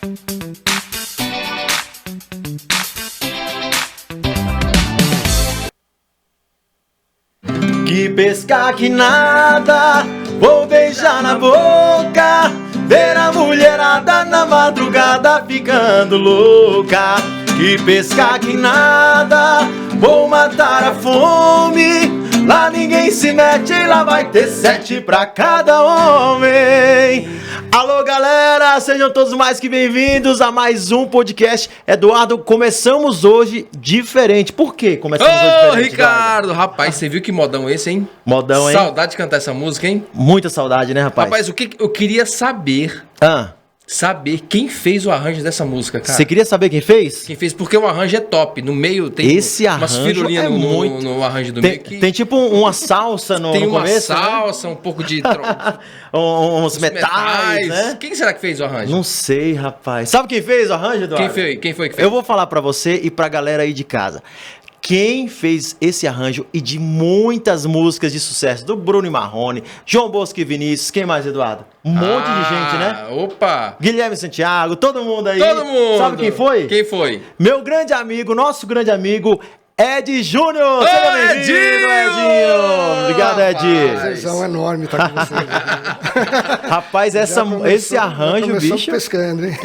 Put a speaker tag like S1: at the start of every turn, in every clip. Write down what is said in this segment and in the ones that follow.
S1: Que pescar que nada, vou beijar na boca, ver a mulherada na madrugada ficando louca. Que pescar que nada, vou matar a fome, lá ninguém se mete, lá vai ter 7 pra cada homem. Alô galera, sejam todos mais que bem-vindos a mais um podcast. Eduardo, começamos hoje diferente. Por quê começamos hoje diferente,
S2: Ricardo,
S1: Eduardo?
S2: rapaz, você viu que modão esse, hein?
S1: Modão, hein?
S2: Saudade de cantar essa música, hein?
S1: Muita saudade, né, rapaz?
S2: Rapaz, o que eu queria saber... Saber quem fez o arranjo dessa música, cara.
S1: Você queria saber quem fez?
S2: Quem fez, porque o arranjo é top. No meio tem
S1: esse
S2: umas
S1: arranjo
S2: firulinhas
S1: muito...
S2: no arranjo do
S1: tem,
S2: meio. Que...
S1: Tem tipo uma salsa no
S2: tem
S1: começo,
S2: uma salsa, né? Um pouco de...
S1: uns metais, né?
S2: Quem será que fez o arranjo?
S1: Não sei, rapaz. Sabe quem fez o arranjo, Eduardo?
S2: Quem foi que fez?
S1: Eu vou falar pra você e pra galera aí de casa. Quem fez esse arranjo e de muitas músicas de sucesso, do Bruno e Marrone, João Bosco e Vinícius, quem mais, Eduardo? Um monte de gente, né?
S2: Opa!
S1: Guilherme Santiago, todo mundo aí.
S2: Todo mundo!
S1: Sabe quem foi?
S2: Quem foi?
S1: Meu grande amigo, nosso grande amigo, Ed Júnior! Seja bem-vindo, Edinho! Obrigado, Ed.
S3: Prazerzão enorme estar com você.
S1: Rapaz, esse arranjo, bicho...
S3: pescando, hein?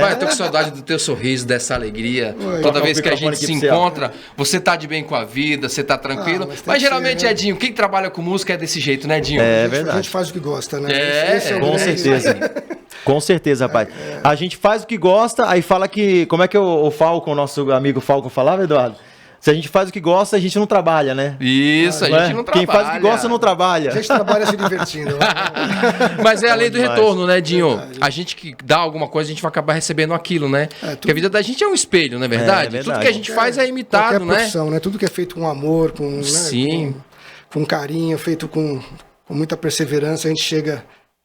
S2: Vai, eu tô com saudade do teu sorriso, dessa alegria. Toda vez que a gente se encontra, você tá de bem com a vida, você tá tranquilo. Mas geralmente, né? Edinho, quem trabalha com música é desse jeito, né, Edinho?
S1: É verdade.
S3: A gente faz o que gosta, né?
S1: Com certeza. Com certeza, rapaz. A gente faz o que gosta, aí fala que... Como é que o Falcon, nosso amigo Falcon, falava, Eduardo? Se a gente faz o que gosta, a gente não trabalha, né?
S2: Isso, a gente não trabalha.
S1: Quem faz o que gosta não trabalha.
S3: A gente trabalha se divertindo.
S2: Mas é a lei do retorno, né, Dinho? Verdade. A gente que dá alguma coisa, a gente vai acabar recebendo aquilo, né? Porque a vida da gente é um espelho, não é verdade?
S1: É verdade.
S2: Tudo que a gente faz é imitado, né?
S3: Profissão, né? Tudo que é feito com amor, com,
S2: sim.
S3: Né? com carinho, feito com muita perseverança, a gente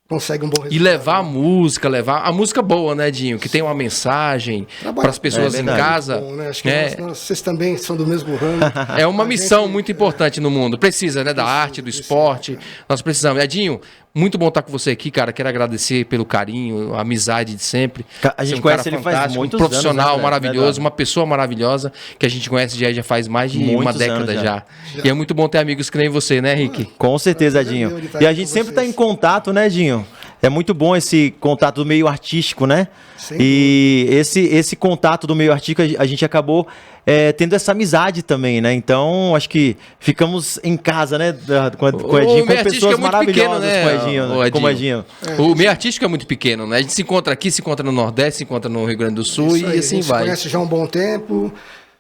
S3: consegue um bom resultado.
S2: E levar a música, levar a música boa, né, Dinho? Que tem uma mensagem para as pessoas em casa.
S3: Bom, né? Acho que vocês também são do mesmo ramo.
S2: É uma missão muito importante no mundo. Precisa, né, da arte, do esporte. Nós precisamos. Edinho, muito bom estar com você aqui, cara. Quero agradecer pelo carinho, a amizade de sempre.
S1: A gente conhece ele faz muitos anos,
S2: um profissional
S1: né,
S2: maravilhoso, uma pessoa maravilhosa que a gente conhece já faz mais de uma década já. E é muito bom ter amigos que nem você, né, Rick?
S1: Com certeza, Edinho. E a gente sempre está em contato, né, Edinho? É muito bom esse contato do meio artístico, né? E esse contato do meio artístico, a gente acabou tendo essa amizade também, né? Então, acho que ficamos em casa, né? Com o Edinho, com pessoas maravilhosas,
S2: né?
S1: Com o Edinho.
S2: O meio artístico é muito pequeno, né? A gente se encontra aqui, se encontra no Nordeste, se encontra no Rio Grande do Sul e assim vai.
S3: A gente conhece já há um bom tempo,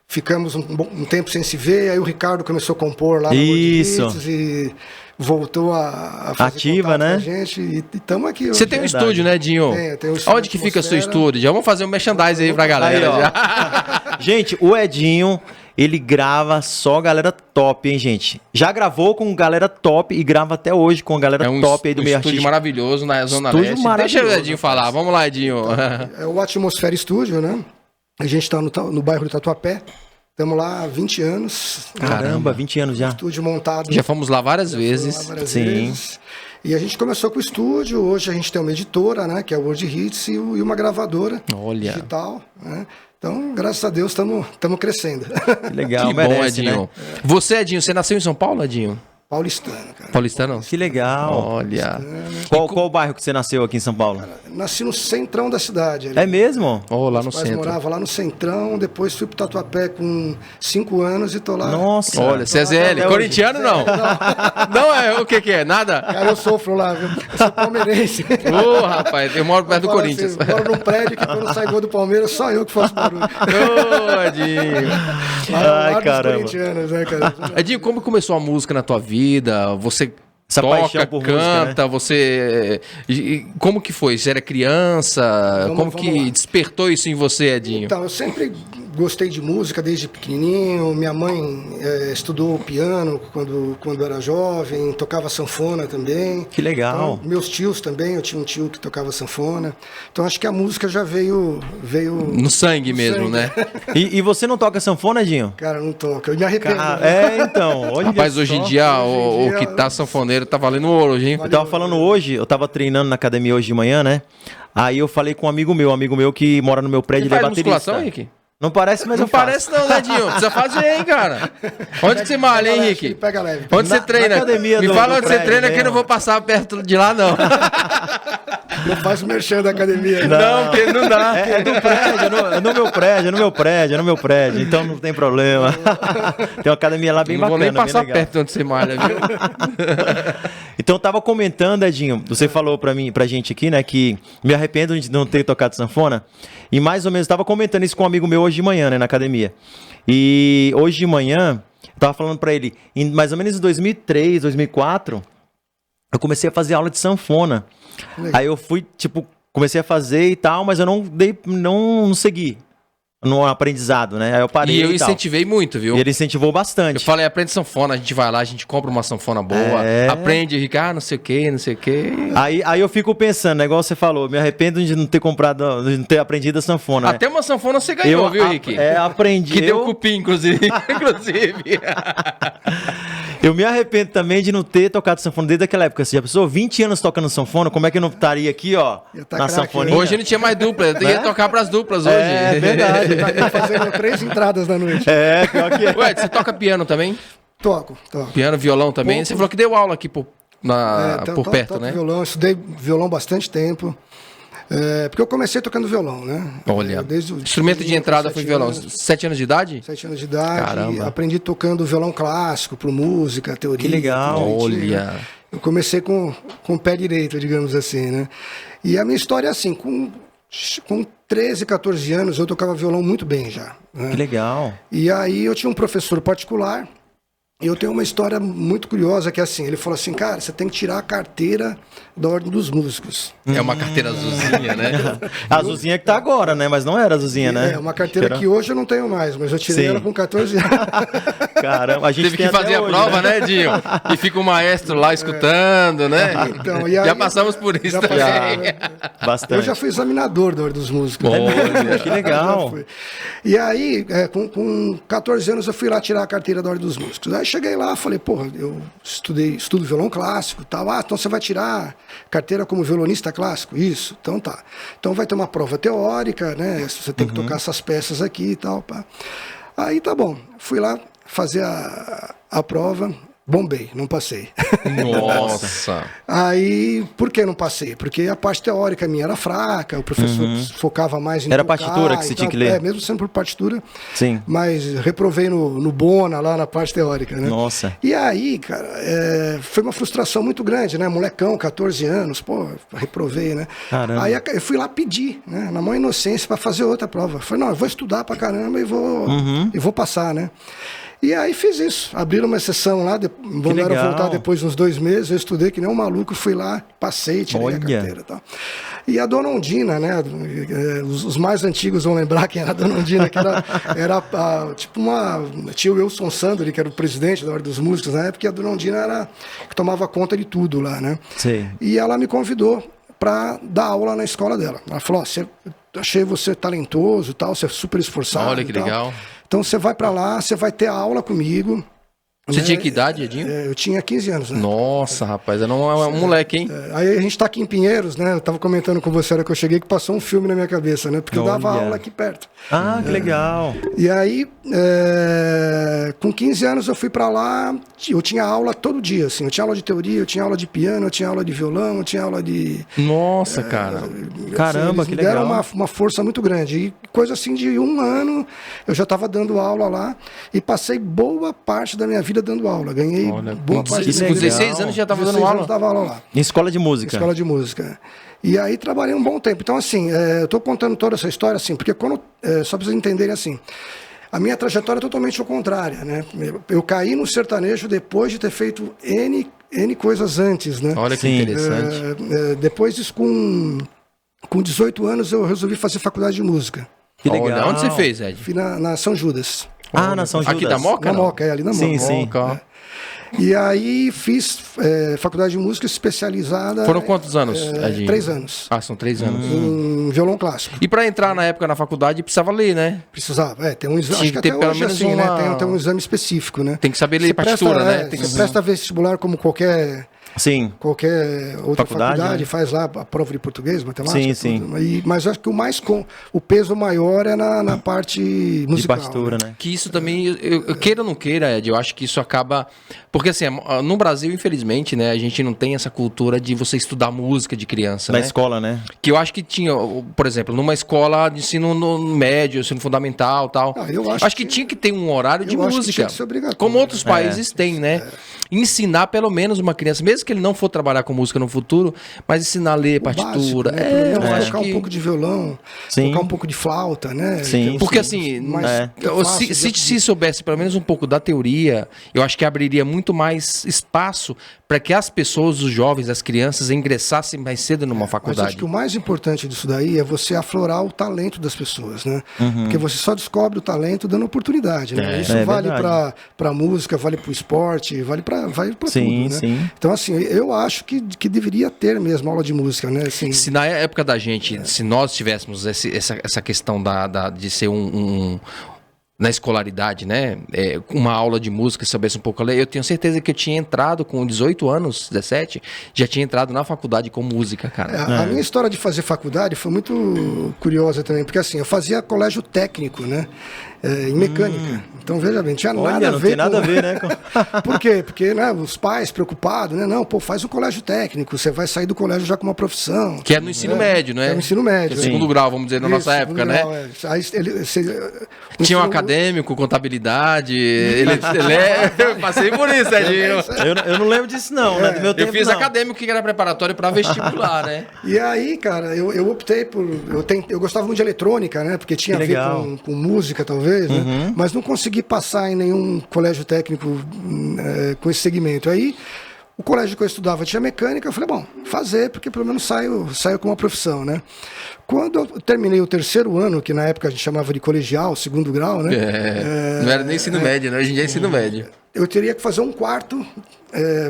S3: ficamos um tempo sem se ver, aí o Ricardo começou a compor lá no Hits e voltou a fazer
S1: ativa, né?
S3: Com a gente e estamos aqui hoje.
S2: Você tem um estúdio, né, Dinho?
S3: Tem um
S2: Onde que fica o seu estúdio? Já vamos fazer um merchandising aí pra galera.
S1: Aí, já. Gente, o Edinho, ele grava só galera top, hein, gente? Já gravou com galera top e grava até hoje com galera top aí do meio artístico.
S2: Estúdio maravilhoso na Zona Leste. Deixa o Edinho falar. Vamos lá, Edinho.
S3: É o Atmosfera Estúdio, né? A gente está no bairro do Tatuapé. Estamos lá há 20 anos.
S1: Caramba, 20 anos já.
S3: Estúdio montado.
S2: Já fomos lá várias vezes.
S1: Sim.
S3: E a gente começou com o estúdio. Hoje a gente tem uma editora, né? Que é o World Hits e uma gravadora digital, né? Então, graças a Deus, estamos crescendo.
S1: Legal,
S2: que
S1: merece,
S2: bom, Edinho.
S1: Né?
S2: Você, Edinho, você nasceu em São Paulo, Edinho?
S3: Paulistano, cara.
S2: Paulistano?
S1: Que legal.
S2: Olha.
S1: Qual bairro que você nasceu aqui em São Paulo?
S3: Cara, nasci no centrão da cidade.
S1: É mesmo?
S2: Lá no centro.
S3: Eu morava lá no centrão, depois fui pro Tatuapé com 5 anos e tô lá.
S1: Nossa.
S2: Olha, CZL, corintiano não. Não é, o que é? Nada?
S3: Cara, eu sofro lá, viu? Eu sou palmeirense.
S2: Rapaz, eu moro perto do Corinthians.
S3: Assim, eu moro num prédio que quando sai gol do Palmeiras, só eu que faço barulho.
S2: Edinho.
S1: Ai, caramba.
S3: Né, cara?
S2: Edinho, como começou a música na tua vida? Você
S1: essa
S2: toca,
S1: por
S2: canta,
S1: música, né?
S2: você... Como que foi? Você era criança? Como que despertou isso em você, Edinho?
S3: Então, eu sempre gostei de música desde pequenininho. Minha mãe estudou piano quando era jovem, tocava sanfona também.
S4: Que legal.
S3: Então, meus tios também, eu tinha um tio que tocava sanfona. Então acho que a música já veio
S2: no sangue mesmo, né?
S4: E você não toca sanfona, Edinho?
S3: Cara, não toca. Eu me arrependo.
S4: Então. Olha
S2: Rapaz, hoje em dia o que tá sanfoneiro tá valendo ouro hoje, hein?
S4: Eu tava falando hoje, eu tava treinando na academia hoje de manhã, né? Aí eu falei com um amigo meu que mora no meu prédio, ele é baterista.
S2: Musculação, Henrique?
S4: Não parece, mas
S2: não
S4: eu faço.
S2: Parece não, né, Dinho? Precisa fazer, hein, cara? Onde que você malha, hein, Henrique?
S3: Pega leve.
S2: Onde você treina?
S4: Me
S2: fala onde você treina que eu não vou passar perto de lá, não.
S3: Não faz o merchan da academia.
S2: Não, porque não dá.
S4: É do prédio, é no meu prédio, então não tem problema. Tem uma academia lá bem bacana.
S2: Não vou nem passar perto de onde você malha, viu?
S4: Então eu tava comentando, Edinho, você falou pra gente aqui, né, que me arrependo de não ter tocado sanfona, e mais ou menos, tava comentando isso com um amigo meu hoje de manhã, né, na academia. E hoje de manhã, eu tava falando pra ele, mais ou menos em 2003, 2004, eu comecei a fazer aula de sanfona. Legal. Aí eu fui, comecei a fazer e tal, mas eu não segui no aprendizado, né? Aí eu parei.
S2: E eu incentivei muito, viu?
S4: E ele incentivou bastante.
S2: Eu falei, aprende sanfona, a gente vai lá, a gente compra uma sanfona boa, aprende, Ricardo, não sei o quê.
S4: Aí eu fico pensando, né, igual você falou, me arrependo de não ter comprado, de não ter aprendido a sanfona.
S2: Até uma sanfona você ganhou, viu, Rick?
S4: Aprendi.
S2: Que deu cupim, inclusive.
S4: Eu me arrependo também de não ter tocado sanfona desde aquela época. Você já pensou 20 anos tocando sanfona, como é que eu não estaria aqui, ó, na sanfoninha?
S2: Hoje não tinha mais dupla, eu ia tocar pras duplas hoje.
S4: É verdade.
S3: Tá aqui fazendo 3 entradas da noite.
S4: Pior que é.
S2: Ué, você toca piano também?
S3: Toco.
S2: Piano, violão também? Você falou que deu aula aqui por perto,
S3: toco
S2: né?
S3: Violão, estudei violão bastante tempo. Porque eu comecei tocando violão, né?
S2: Olha, instrumento de entrada foi violão. 7 anos de idade?
S3: 7 anos de idade.
S2: Caramba.
S3: Aprendi tocando violão clássico, pro música, teoria.
S4: Que legal.
S2: Olha.
S3: Eu comecei com o pé direito, digamos assim, né? E a minha história é assim, com 13, 14 anos eu tocava violão muito bem já. Né?
S4: Que legal.
S3: E aí eu tinha um professor particular. E eu tenho uma história muito curiosa que é assim, ele falou assim, cara, você tem que tirar a carteira da Ordem dos Músicos.
S2: É uma carteira azulzinha, né?
S4: A azulzinha que tá agora, né? Mas não era azulzinha, né?
S3: É uma carteira que hoje eu não tenho mais, mas eu tirei ela com 14 anos.
S4: Caramba, a gente
S2: teve que fazer hoje, a prova, né, Dinho? E fica o maestro lá escutando, né?
S3: Então,
S2: já passamos por isso também.
S4: Bastante.
S3: Eu já fui examinador da Ordem dos Músicos.
S4: Que legal.
S3: E aí, com 14 anos, eu fui lá tirar a carteira da Ordem dos Músicos. Aí cheguei lá, falei, porra, eu estudo violão clássico e tal. Ah, então você vai tirar carteira como violonista clássico? Isso, então tá. Então vai ter uma prova teórica, né? Você tem que tocar essas peças aqui e tal. Pá. Aí tá bom, fui lá fazer a prova. Bombei, não passei.
S2: Nossa!
S3: Aí, por que não passei? Porque a parte teórica minha era fraca, o professor focava mais em
S4: era partitura que você tinha que ler?
S3: Mesmo sendo por partitura.
S4: Sim.
S3: Mas reprovei no Bona, lá na parte teórica, né?
S4: Nossa.
S3: E aí, cara, foi uma frustração muito grande, né? Molecão, 14 anos, pô, reprovei, né?
S4: Caramba.
S3: Aí eu fui lá pedir, né? Na maior inocência, para fazer outra prova. Falei, não, eu vou estudar pra caramba e vou passar, né? E aí fiz isso, abriram uma exceção lá, mandaram voltar depois de uns 2 meses, eu estudei que nem um maluco, fui lá, passei, tirei a carteira e tal. E a Dona Ondina, né, os mais antigos vão lembrar quem era a Dona Ondina, que era tipo tinha o Wilson Sandri, que era o presidente da Ordem dos Músicos na época, e a Dona Ondina era que tomava conta de tudo lá, né.
S4: Sim.
S3: E ela me convidou para dar aula na escola dela. Ela falou, achei você talentoso e tal, você é super esforçado.
S2: Olha que legal.
S3: Então você vai pra lá, você vai ter aula comigo.
S2: Você tinha que idade, Edinho?
S3: Eu tinha 15 anos, né?
S2: Nossa, rapaz, era um moleque, hein?
S3: Aí a gente tá aqui em Pinheiros, né? Eu tava comentando com você, a hora que eu cheguei, que passou um filme na minha cabeça, né? Porque eu dava aula aqui perto.
S4: Ah, que legal.
S3: E aí, com 15 anos eu fui pra lá, eu tinha aula todo dia, assim. Eu tinha aula de teoria, eu tinha aula de piano, eu tinha aula de violão, eu tinha aula de...
S2: Nossa, cara.
S4: Caramba,
S3: assim,
S4: que legal.
S3: Deram uma força muito grande. E coisa assim de 1 ano, eu já tava dando aula lá e passei boa parte da minha vida dando aula. Ganhei boa parte da minha vida.
S2: 16 anos já estava dando aula?
S3: Dava aula lá.
S4: Em escola de música?
S3: Escola de música. E aí trabalhei um bom tempo. Então, assim, eu tô contando toda essa história, assim, porque só pra vocês entenderem, assim, a minha trajetória é totalmente ao contrário, né? Eu caí no sertanejo depois de ter feito N coisas antes, né?
S2: Olha que interessante.
S3: Depois disso, com 18 anos, eu resolvi fazer faculdade de música.
S4: Que legal.
S2: Olha, onde você fez, Ed?
S3: Fui na São Judas.
S4: Na São Judas.
S2: Aqui da Moca?
S3: Na Moca, ali na Moca.
S4: Sim, sim.
S3: E aí fiz faculdade de música especializada.
S2: Foram quantos anos, Edinho?
S3: 3 anos.
S2: Ah, são 3 anos.
S3: Em violão clássico.
S2: E pra entrar na época na faculdade, precisava ler, né?
S3: Precisava. Tem um exame.
S2: Tinha
S3: Acho
S2: que
S3: que
S2: ter
S3: até
S2: pelo
S3: hoje
S2: menos
S3: assim,
S2: uma-
S3: né? Tem um exame específico, né?
S2: Tem que saber ler
S3: Você
S2: partitura,
S3: presta,
S2: né? Tem que-
S3: Você presta vestibular como qualquer
S4: Sim.
S3: outra
S4: Faculdade,
S3: faculdade,
S4: né?
S3: faz lá a prova de português, matemática.
S4: Sim,
S3: tudo. Mas eu acho que o peso maior é na parte
S4: De
S3: musical.
S4: partitura, né?
S2: Que isso também, eu queira ou não queira, Ed, eu acho que isso acaba... Porque assim, no Brasil, infelizmente, né, a gente não tem essa cultura de você estudar música de criança,
S4: Na
S2: né?
S4: escola, né?
S2: Que eu acho que tinha, por exemplo, numa escola de ensino médio, ensino fundamental e tal.
S3: Eu acho
S2: que
S3: que-
S2: tinha que ter um horário de
S3: eu acho que
S2: música.
S3: tinha que ser obrigatório.
S2: Como outros países têm, né? Ensinar pelo menos uma criança, mesmo que ele não for trabalhar com música no futuro, mas ensinar a ler partitura.
S3: Básico, né? Pelo menos
S2: eu acho
S3: tocar
S2: que...
S3: um pouco de violão,
S4: Sim.
S3: tocar um pouco de flauta, né?
S4: Sim.
S2: Porque assim, se soubesse pelo menos um pouco da teoria, eu acho que abriria muito mais espaço para que as pessoas, os jovens, as crianças ingressassem mais cedo numa
S3: Mas
S2: faculdade.
S3: acho que o mais importante disso daí é você aflorar o talento das pessoas, né? Porque você só descobre o talento dando oportunidade, né? Isso vale
S4: verdade.
S3: para música, vale para o esporte, vale para
S4: Sim,
S3: tudo, né?
S4: sim.
S3: Então assim, eu acho que deveria ter mesmo aula de música, né? Assim,
S2: Se na época da gente, se nós tivéssemos essa questão de ser na escolaridade, né? Uma aula de música, soubesse um pouco ler, eu tenho certeza que eu tinha entrado com 18 anos, 17, já tinha entrado na faculdade com música, cara.
S3: A minha história de fazer faculdade foi muito curiosa também, porque assim, eu fazia colégio técnico, né? Em mecânica. Então, veja bem, não tinha nada
S4: Olha,
S3: a
S4: não
S3: ver
S4: tem nada a ver, né?
S3: Por quê? Porque né, os pais preocupados, né? Não, pô, faz um colégio técnico, você vai sair do colégio já com uma profissão.
S2: Que é no ensino médio, né?
S3: É no ensino médio.
S2: Que é segundo grau, vamos dizer, na nossa
S3: Isso,
S2: época,
S3: segundo
S2: né?
S3: grau, Aí,
S2: Tinha um acadêmico, contabilidade, eu passei por isso, Edinho.
S4: Eu não lembro disso, não, né? Do meu tempo,
S2: Eu fiz
S4: não.
S2: acadêmico que era preparatório para vestibular, né?
S3: E aí, cara, eu optei por... Eu gostava muito de eletrônica, né? Porque tinha a ver
S4: legal.
S3: com música, talvez, né? Mas não consegui passar em nenhum colégio técnico com esse segmento. Aí, o colégio que eu estudava tinha mecânica, eu falei, bom, fazer, porque pelo menos saio com uma profissão, né? Quando eu terminei o 3º ano, que na época a gente chamava de colegial, segundo grau, né?
S2: Não era nem ensino médio, né? Hoje em dia é ensino médio.
S3: Eu teria que fazer um quarto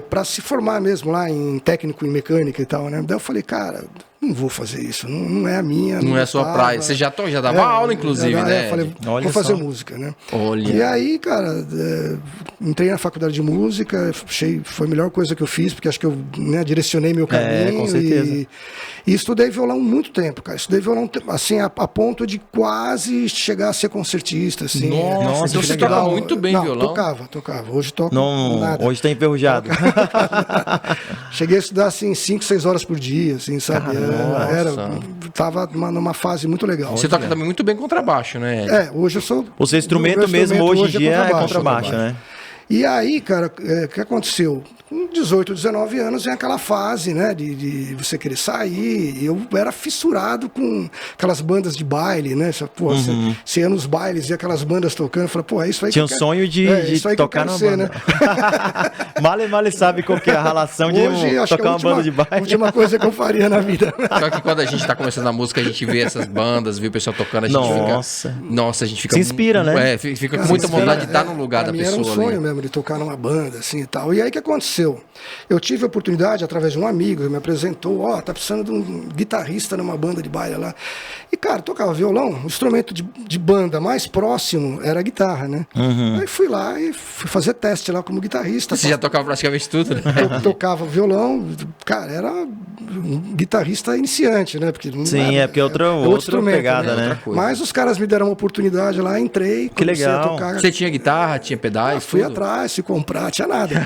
S3: para se formar mesmo lá em técnico em mecânica e tal, né? Daí eu falei, cara, não vou fazer isso, não é a minha.
S2: Não é a sua
S3: gostava.
S2: praia. Você já dava aula, inclusive, né?
S3: Eu falei,
S4: Olha
S3: vou fazer
S4: só.
S3: música, né?
S2: Olha.
S3: E aí, cara, entrei na faculdade de música, foi a melhor coisa que eu fiz, porque acho que eu direcionei meu caminho.
S4: com certeza.
S3: E estudei violão muito tempo, cara. Estudei violão, assim, a ponto de quase chegar a ser concertista, assim.
S2: Nossa, então
S3: de
S2: você
S3: estudar
S2: toca muito bem violão?
S3: Tocava. Hoje toco
S4: Não,
S3: nada.
S4: hoje tá enferrujado.
S3: Cheguei a estudar, assim, 5, 6 horas por dia, assim, sabe? Tava numa fase muito legal.
S2: Você toca também muito bem contrabaixo, né?
S3: Hoje eu sou...
S4: O seu instrumento
S3: meu
S4: mesmo hoje em dia é
S3: contrabaixo,
S4: contrabaixo, né?
S3: E aí, cara, o que aconteceu? Com 18, 19 anos vem aquela fase, né, de você querer sair. Eu era fissurado com aquelas bandas de baile, né? Pô, você ia nos bailes e aquelas bandas tocando, eu falei, pô, é isso aí.
S4: Tinha um sonho de
S3: isso aí
S4: tocar
S3: que eu
S4: na
S3: quero ser,
S4: banda.
S3: né?
S4: Male sabe qual que é a relação de
S3: Hoje, acho que
S4: tocar
S3: a
S4: uma banda de
S3: a
S4: baile.
S3: última coisa que eu faria na vida.
S2: Só que quando a gente tá começando a música, a gente vê essas bandas, vê o pessoal tocando, a gente
S4: Nossa.
S2: Nossa, a gente fica...
S4: Se inspira, né?
S2: Fica com muita vontade de estar no lugar da
S3: Pra mim
S2: pessoa
S3: era um sonho
S2: ali.
S3: mesmo de tocar numa banda, assim e tal. E aí o que aconteceu? Eu tive a oportunidade, através de um amigo, que me apresentou, tá precisando de um guitarrista numa banda de baile lá. E, cara, tocava violão, o instrumento de banda mais próximo era a guitarra, né? Aí fui lá e fui fazer teste lá como guitarrista.
S2: Você já tocava praticamente tudo, né?
S3: Eu tocava violão, cara, era um guitarrista iniciante, né? Porque não
S4: Sim,
S3: era-
S4: porque é outra
S3: instrumento,
S4: pegada, né?
S2: Outra coisa.
S3: Mas os caras me deram uma oportunidade lá, entrei,
S4: Que
S3: comecei a
S4: legal.
S3: tocar.
S2: Você tinha guitarra, tinha pedais,
S3: Fui
S2: tudo?
S3: atrás, fui comprar, tinha nada.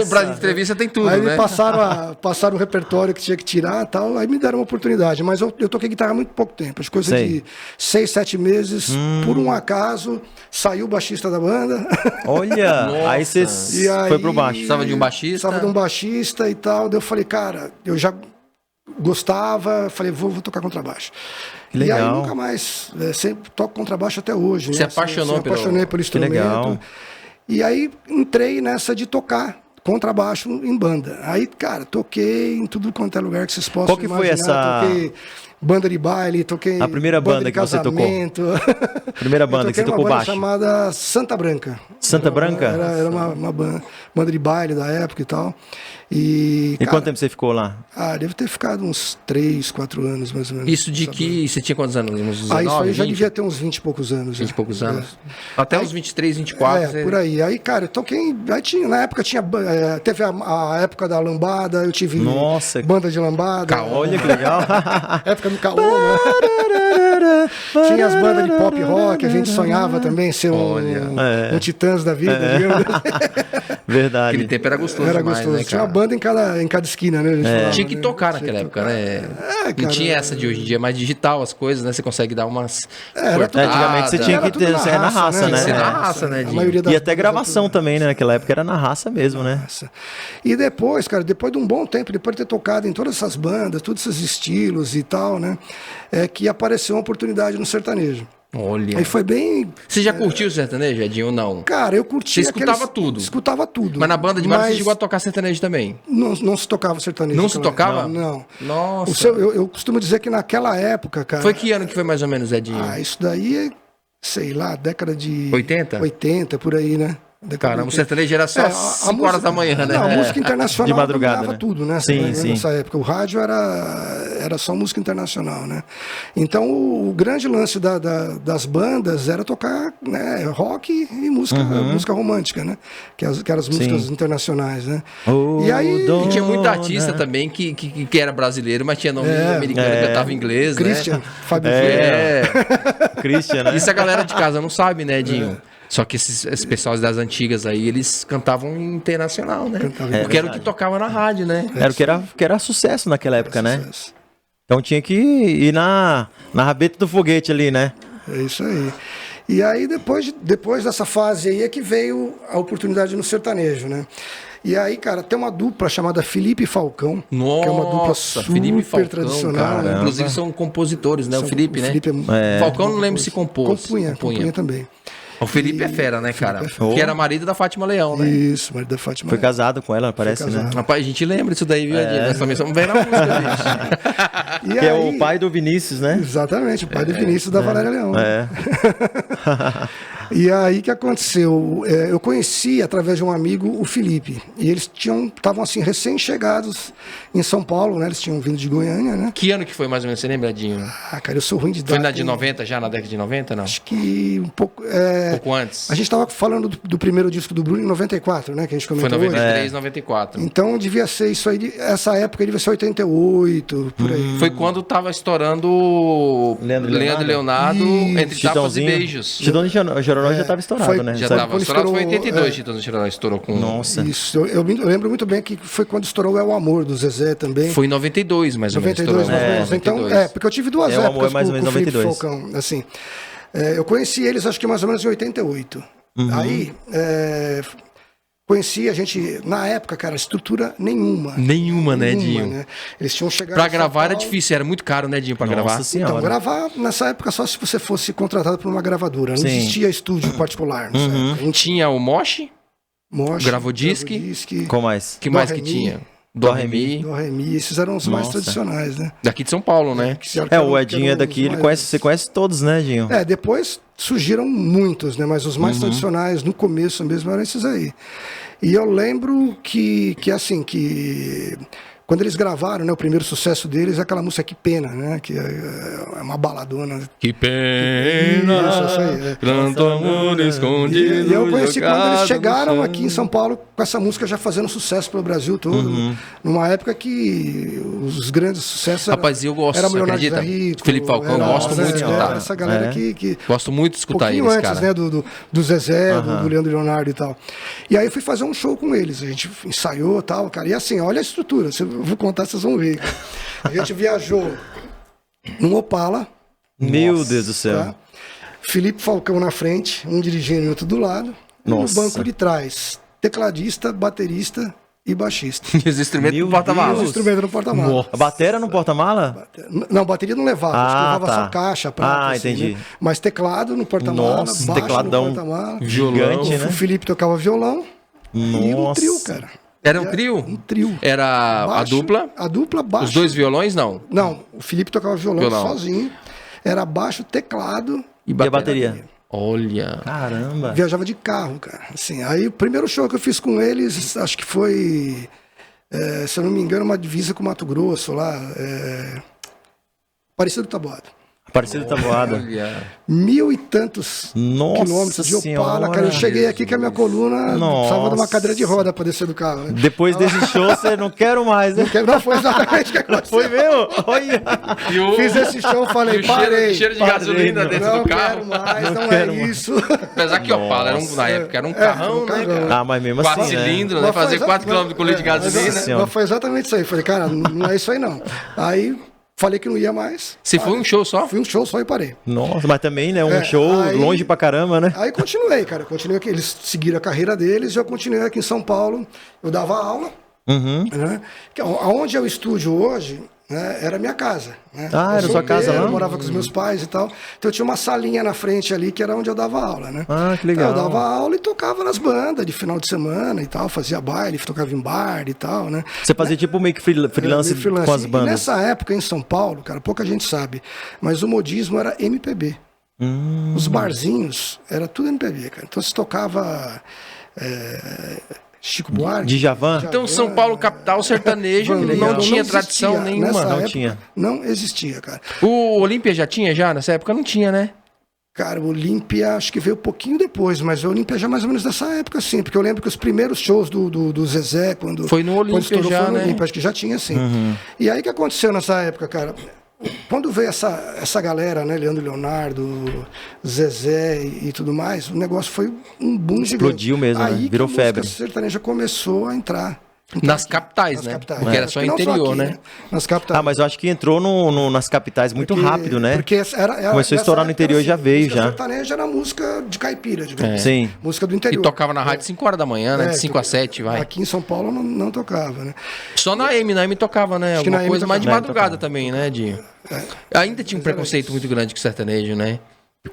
S2: Pra entrevista tem tudo,
S3: Aí
S2: né?
S3: me passaram o repertório que tinha que tirar e tal, aí me deram uma oportunidade. Mas eu toquei guitarra há muito pouco tempo, acho que coisa
S4: Sei.
S3: de 6, 7 meses. Por um acaso, saiu o baixista da banda.
S4: Olha, aí você
S3: E aí,
S4: foi pro baixo.
S2: Precisava de um baixista?
S3: Precisava de um baixista e tal. Daí eu falei, cara, eu já gostava, falei, vou tocar contrabaixo.
S4: Que
S3: E aí
S4: legal.
S3: nunca mais, sempre toco contrabaixo até hoje.
S2: Se
S3: né?
S2: apaixonou
S3: me apaixonei pelo
S4: Que legal.
S3: instrumento. E aí entrei nessa de tocar contrabaixo em banda. Aí, cara, toquei em tudo quanto é lugar que vocês possam
S4: Qual que foi
S3: imaginar.
S4: essa-
S3: Toquei banda de baile, toquei...
S4: A primeira banda que você tocou? Primeira banda que você tocou baixo?
S3: Chamada Santa Branca.
S4: Santa Branca?
S3: Era uma banda de baile da época e tal.
S4: E quanto tempo você ficou lá?
S3: Deve ter ficado uns 3, 4 anos, mais ou menos.
S2: Isso de que... Você tinha quantos anos? Uns 19,
S3: isso aí já
S2: 20?
S3: devia ter uns 20 e poucos anos.
S2: 20 e poucos anos. Até uns 23, 24.
S3: Por aí. Aí, cara, eu toquei... Na época teve a época da lambada, eu tive banda de lambada.
S2: Olha que legal.
S3: Época do caô, né? Tinha as bandas de pop rock, a gente sonhava também ser um Titãs da vida.
S4: Verdade.
S2: Aquele tempo era gostoso
S3: Era
S2: demais,
S3: gostoso.
S2: né,
S3: Tinha uma banda em cada esquina, né? Falava,
S2: tinha que tocar naquela época, né? Não tinha essa de hoje em dia, mais digital as coisas, né? Você consegue dar umas...
S4: Antigamente você tinha que ter, na raça, né?
S2: Na raça, né?
S4: E até gravação também, né? Naquela época era na raça mesmo, né?
S3: E depois, cara, depois de um bom tempo, depois de ter tocado em todas essas bandas, todos esses estilos e tal, né? É que apareceu uma oportunidade no sertanejo.
S2: Olha.
S3: Aí foi bem...
S2: Você já curtiu o sertanejo, Edinho, ou não?
S3: Cara, eu curtia...
S2: Você escutava tudo?
S3: Escutava tudo.
S2: Mas na banda de baile você chegou a tocar sertanejo também?
S3: Não se tocava sertanejo.
S2: Não se tocava?
S3: Não.
S2: Nossa.
S3: Eu costumo dizer que naquela época, cara...
S2: Foi que ano que foi mais ou menos, Edinho?
S3: Isso daí é, sei lá, década de...
S2: 80?
S3: 80, por aí, né?
S2: Caramba, o sertanejo era só 5 horas da manhã, né?
S3: Não, a música internacional
S4: de madrugada, né?
S3: Tudo, né?
S4: Sim.
S3: Nessa época. O rádio era só música internacional, né? Então, o grande lance das bandas era tocar, né, rock e música romântica, né? Que eram as músicas internacionais, né?
S2: E aí... E tinha muita artista também que era brasileiro, mas tinha nome americano que cantava inglês,
S3: Christian,
S2: né?
S3: Fábio
S4: Christian, né?
S2: Isso a galera de casa não sabe, né, Edinho? Só que esses pessoal das antigas aí, eles cantavam internacional, né? Porque era o que tocava na rádio, né?
S4: Era o que era sucesso naquela época, né? Então tinha que ir na rabeta do foguete ali, né?
S3: É isso aí. E aí, depois dessa fase aí, é que veio a oportunidade no sertanejo, né? E aí, cara, tem uma dupla chamada Felipe e Falcão.
S2: Nossa,
S3: que é uma dupla super
S2: Felipe e Falcão,
S3: tradicional.
S2: Cara. Inclusive são compositores, né? O Felipe, né?
S3: Felipe
S2: Falcão não lembro se compôs.
S3: Compunha também.
S2: O Felipe é fera, né, cara? Que era marido da Fátima Leão, né?
S3: Isso, marido da Fátima
S4: Foi
S3: Leão.
S4: casado com ela, parece, né?
S2: Rapaz, a gente lembra disso daí, viu, Edinho? Nós também somos bem na música, bicho.
S4: Que é o pai do Vinícius, né?
S3: Exatamente, o pai do Vinícius da Valéria Leão. E aí, o que aconteceu? Eu conheci, através de um amigo, o Felipe. E eles estavam, assim, recém-chegados em São Paulo, né? Eles tinham vindo de Goiânia, né?
S2: Que ano que foi, mais ou menos? Você lembra, Edinho?
S3: Cara, eu sou ruim de data.
S2: Foi na de 90, já na década de 90, não?
S3: Acho que um pouco...
S2: Um pouco antes.
S3: A gente estava falando do primeiro disco do Bruno em 94, né? Que a gente comentou.
S2: Foi 93, 94.
S3: Então, devia ser isso aí. Essa época devia ser 88, por aí.
S2: Foi quando tava estourando Leandro e Leonardo entre tapas e beijos.
S4: Chitão de Chororó já tava estourado, né?
S2: Já tava estourado, foi em 82, Chitão de Chororó estourou com...
S4: Nossa.
S3: Isso, eu lembro muito bem que foi quando estourou É o Amor, do Zezé também.
S2: Foi em 92, mais ou menos.
S3: 92, mais ou menos. Então, porque eu tive duas épocas
S4: o Amor, mais ou menos
S3: com o Felipe
S4: 92.
S3: Falcão, assim. Eu conheci eles, acho que mais ou menos em 88. Aí, conheci a gente, na época, cara, estrutura nenhuma.
S2: Nenhuma, né, Edinho?
S3: Né? Eles tinham chegado...
S2: Pra gravar era difícil, era muito caro, né, Edinho, pra gravar?
S4: Senhora.
S3: Então, gravar nessa época só se você fosse contratado por uma gravadora. Não existia estúdio particular nessa época.
S2: A gente tinha o Moshi, Gravodisc.
S4: Qual mais?
S2: Que mais que tinha? Do Remi.
S3: Do Remi, esses eram os mais tradicionais, né?
S2: Daqui de São Paulo, né?
S4: O Edinho é daqui, você conhece todos, né, Edinho?
S3: Depois surgiram muitos, né? Mas os mais tradicionais, no começo mesmo, eram esses aí. E eu lembro que quando eles gravaram, né, o primeiro sucesso deles é aquela música Que Pena, né? Que é uma baladona.
S2: Que pena,
S3: isso aí,
S2: tanto amor escondido.
S3: E eu conheci quando eles chegaram aqui em São Paulo com essa música já fazendo sucesso pelo Brasil todo. Numa época que os grandes sucessos
S2: Rapaz, eu gosto, acredita?
S3: Rico,
S2: Felipe Falcão, eu gosto muito de escutar.
S3: Essa galera que
S2: gosto muito de escutar eles,
S3: antes,
S2: cara.
S3: Né, do Zezé, do Leandro e Leonardo e tal. E aí eu fui fazer um show com eles. A gente ensaiou e tal, cara. E assim, olha a estrutura. Eu vou contar, vocês vão ver. A gente viajou num Opala.
S4: Meu Deus do céu.
S3: Tá? Felipe Falcão na frente, um dirigindo e outro do lado. E no banco de trás, tecladista, baterista e baixista.
S2: E os instrumentos no porta-malas.
S3: Os instrumentos no porta-malas.
S4: A bateria no porta-mala?
S3: Não, bateria não levava. Acho que levava só caixa, prata,
S4: entendi.
S3: Né? Mas teclado no porta-mala,
S4: Nossa,
S3: baixo
S4: tecladão
S3: no porta-mala.
S4: gigante, né?
S3: O Felipe tocava violão. E um trio, cara.
S2: Era um trio?
S3: Um trio.
S2: Era
S3: Baixo,
S2: a dupla?
S3: A dupla, baixo.
S2: Os dois violões, não?
S3: Não, o Felipe tocava violão sozinho. Era baixo, teclado.
S4: E a bateria?
S2: Olha.
S4: Caramba.
S3: Viajava de carro, cara. Assim, aí o primeiro show que eu fiz com eles, acho que foi, se eu não me engano, uma divisa com o Mato Grosso lá. Aparecida do Taboado.
S4: Aparecida da Taboada.
S2: Olha.
S3: 1000 e tantos quilômetros de Opala, cara. Eu cheguei aqui que a minha coluna precisava de uma cadeira de roda pra descer do carro. Né?
S4: Depois desse show, você não quero mais, né?
S3: Não foi exatamente o que aconteceu.
S4: Foi mesmo? Olha.
S3: Fiz esse show, falei, parei.
S2: Cheiro de gasolina dentro
S3: Não
S2: do carro.
S3: quero mais, não
S4: quero
S3: é
S4: mais.
S3: isso.
S2: Apesar que Opala na época era um carrão, né, cara?
S4: Ah, mas mesmo
S2: 4
S4: assim, né?
S2: cilindros, né? Fazer 4 km com litro de gasolina.
S3: Mas foi exatamente isso aí. Falei, cara, não é isso aí não. Aí falei que não ia mais.
S2: Você foi um show só?
S3: Fui um show só e parei.
S4: Nossa, mas também, né? Um show
S3: aí-
S4: longe pra caramba, né?
S3: Aí continuei, cara. Continuei aqui. Eles seguiram a carreira deles e eu continuei aqui em São Paulo. Eu dava aula, né? Onde é o estúdio hoje, né, era a minha casa. Né?
S4: Ah, era
S3: Eu
S4: sua casa
S3: solteiro,
S4: lá?
S3: Eu morava com os meus pais e tal. Então eu tinha uma salinha na frente ali que era onde eu dava aula, né?
S4: Ah, que legal.
S3: Então, eu dava aula e tocava nas bandas de final de semana e tal. Fazia baile, tocava em bar e tal, né?
S4: Você fazia tipo meio que freelance com as
S3: E
S4: bandas.
S3: nessa época em São Paulo, cara, pouca gente sabe, mas o modismo era MPB. Os barzinhos era tudo MPB, cara. Então você tocava Chico Buarque.
S4: Djavan?
S2: Então, São Paulo, capital sertanejo, não tinha tradição nenhuma.
S3: Nessa
S4: não
S3: época,
S4: tinha.
S3: Não existia, cara.
S2: O Olímpia já tinha já? Nessa época não tinha, né?
S3: Cara, o Olímpia acho que veio um pouquinho depois, mas o Olímpia já mais ou menos dessa época, sim. Porque eu lembro que os primeiros shows do Zezé, quando
S2: Foi no Olímpia
S3: estourou,
S2: já,
S3: foi no
S2: né?
S3: Olímpia, acho que já tinha, sim. E aí o que aconteceu nessa época, cara? Quando veio essa galera, né, Leandro Leonardo, Zezé e tudo mais, o negócio foi um boom gigante.
S4: Explodiu mesmo, né?
S3: Aí
S4: Virou
S3: que a música
S4: febre.
S3: sertaneja começou a entrar.
S2: Nas capitais,
S3: Nas
S2: né?
S3: capitais.
S2: Porque era só
S3: Não
S2: interior,
S3: aqui,
S2: né?
S3: Nas capitais.
S4: Ah, mas eu acho que entrou nas capitais muito rápido, né?
S3: Porque
S4: Começou a estourar no interior e já veio,
S3: música
S4: já.
S3: sertaneja era música de caipira, digamos.
S4: Sim.
S3: Música do
S2: E
S3: interior.
S2: tocava na rádio 5 horas da manhã, né? De 5 a 7, vai.
S3: Aqui em São Paulo não tocava, né?
S2: Só na M tocava, né?
S3: Acho que
S2: Alguma
S3: na
S2: coisa
S3: M
S2: mais de
S4: tocava.
S2: madrugada também, né, Dinho? Ainda tinha um preconceito muito grande com o sertanejo, né?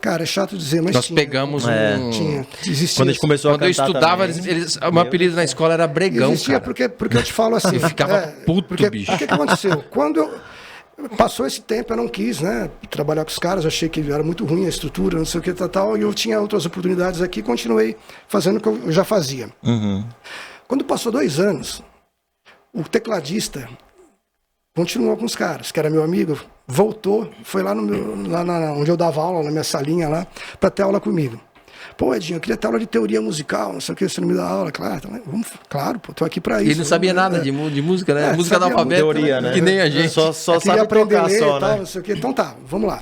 S3: Cara, é chato dizer, mas
S2: Nós
S3: tinha.
S2: pegamos um...
S3: Tinha. Existia.
S4: Quando a gente começou
S2: Quando
S4: a
S2: eu
S4: cantar
S2: estudava,
S4: também,
S2: o meu apelido na escola era Bregão,
S3: Existia
S2: cara.
S3: porque eu te falo assim.
S2: Eu ficava puto, bicho.
S3: O que aconteceu? Quando passou esse tempo, eu não quis, né? Trabalhar com os caras, eu achei que era muito ruim a estrutura, não sei o que, tal, e eu tinha outras oportunidades aqui, continuei fazendo o que eu já fazia. Quando passou 2 anos, o tecladista continuou com os caras, que era meu amigo, voltou, foi lá onde eu dava aula, na minha salinha lá, para ter aula comigo. Pô, Edinho, eu queria ter aula de teoria musical, não sei o que, você não me dá aula. Claro, claro, pô, tô aqui pra isso.
S2: Ele não sabia nada de música, né? Música
S3: sabia
S2: analfabeta,
S4: teoria, né?
S2: que nem a gente.
S4: Só
S3: Eu queria
S4: sabe
S3: aprender a
S4: tocar
S3: ler
S4: só,
S3: e tal,
S4: né?
S3: não sei o quê. Então tá, vamos lá.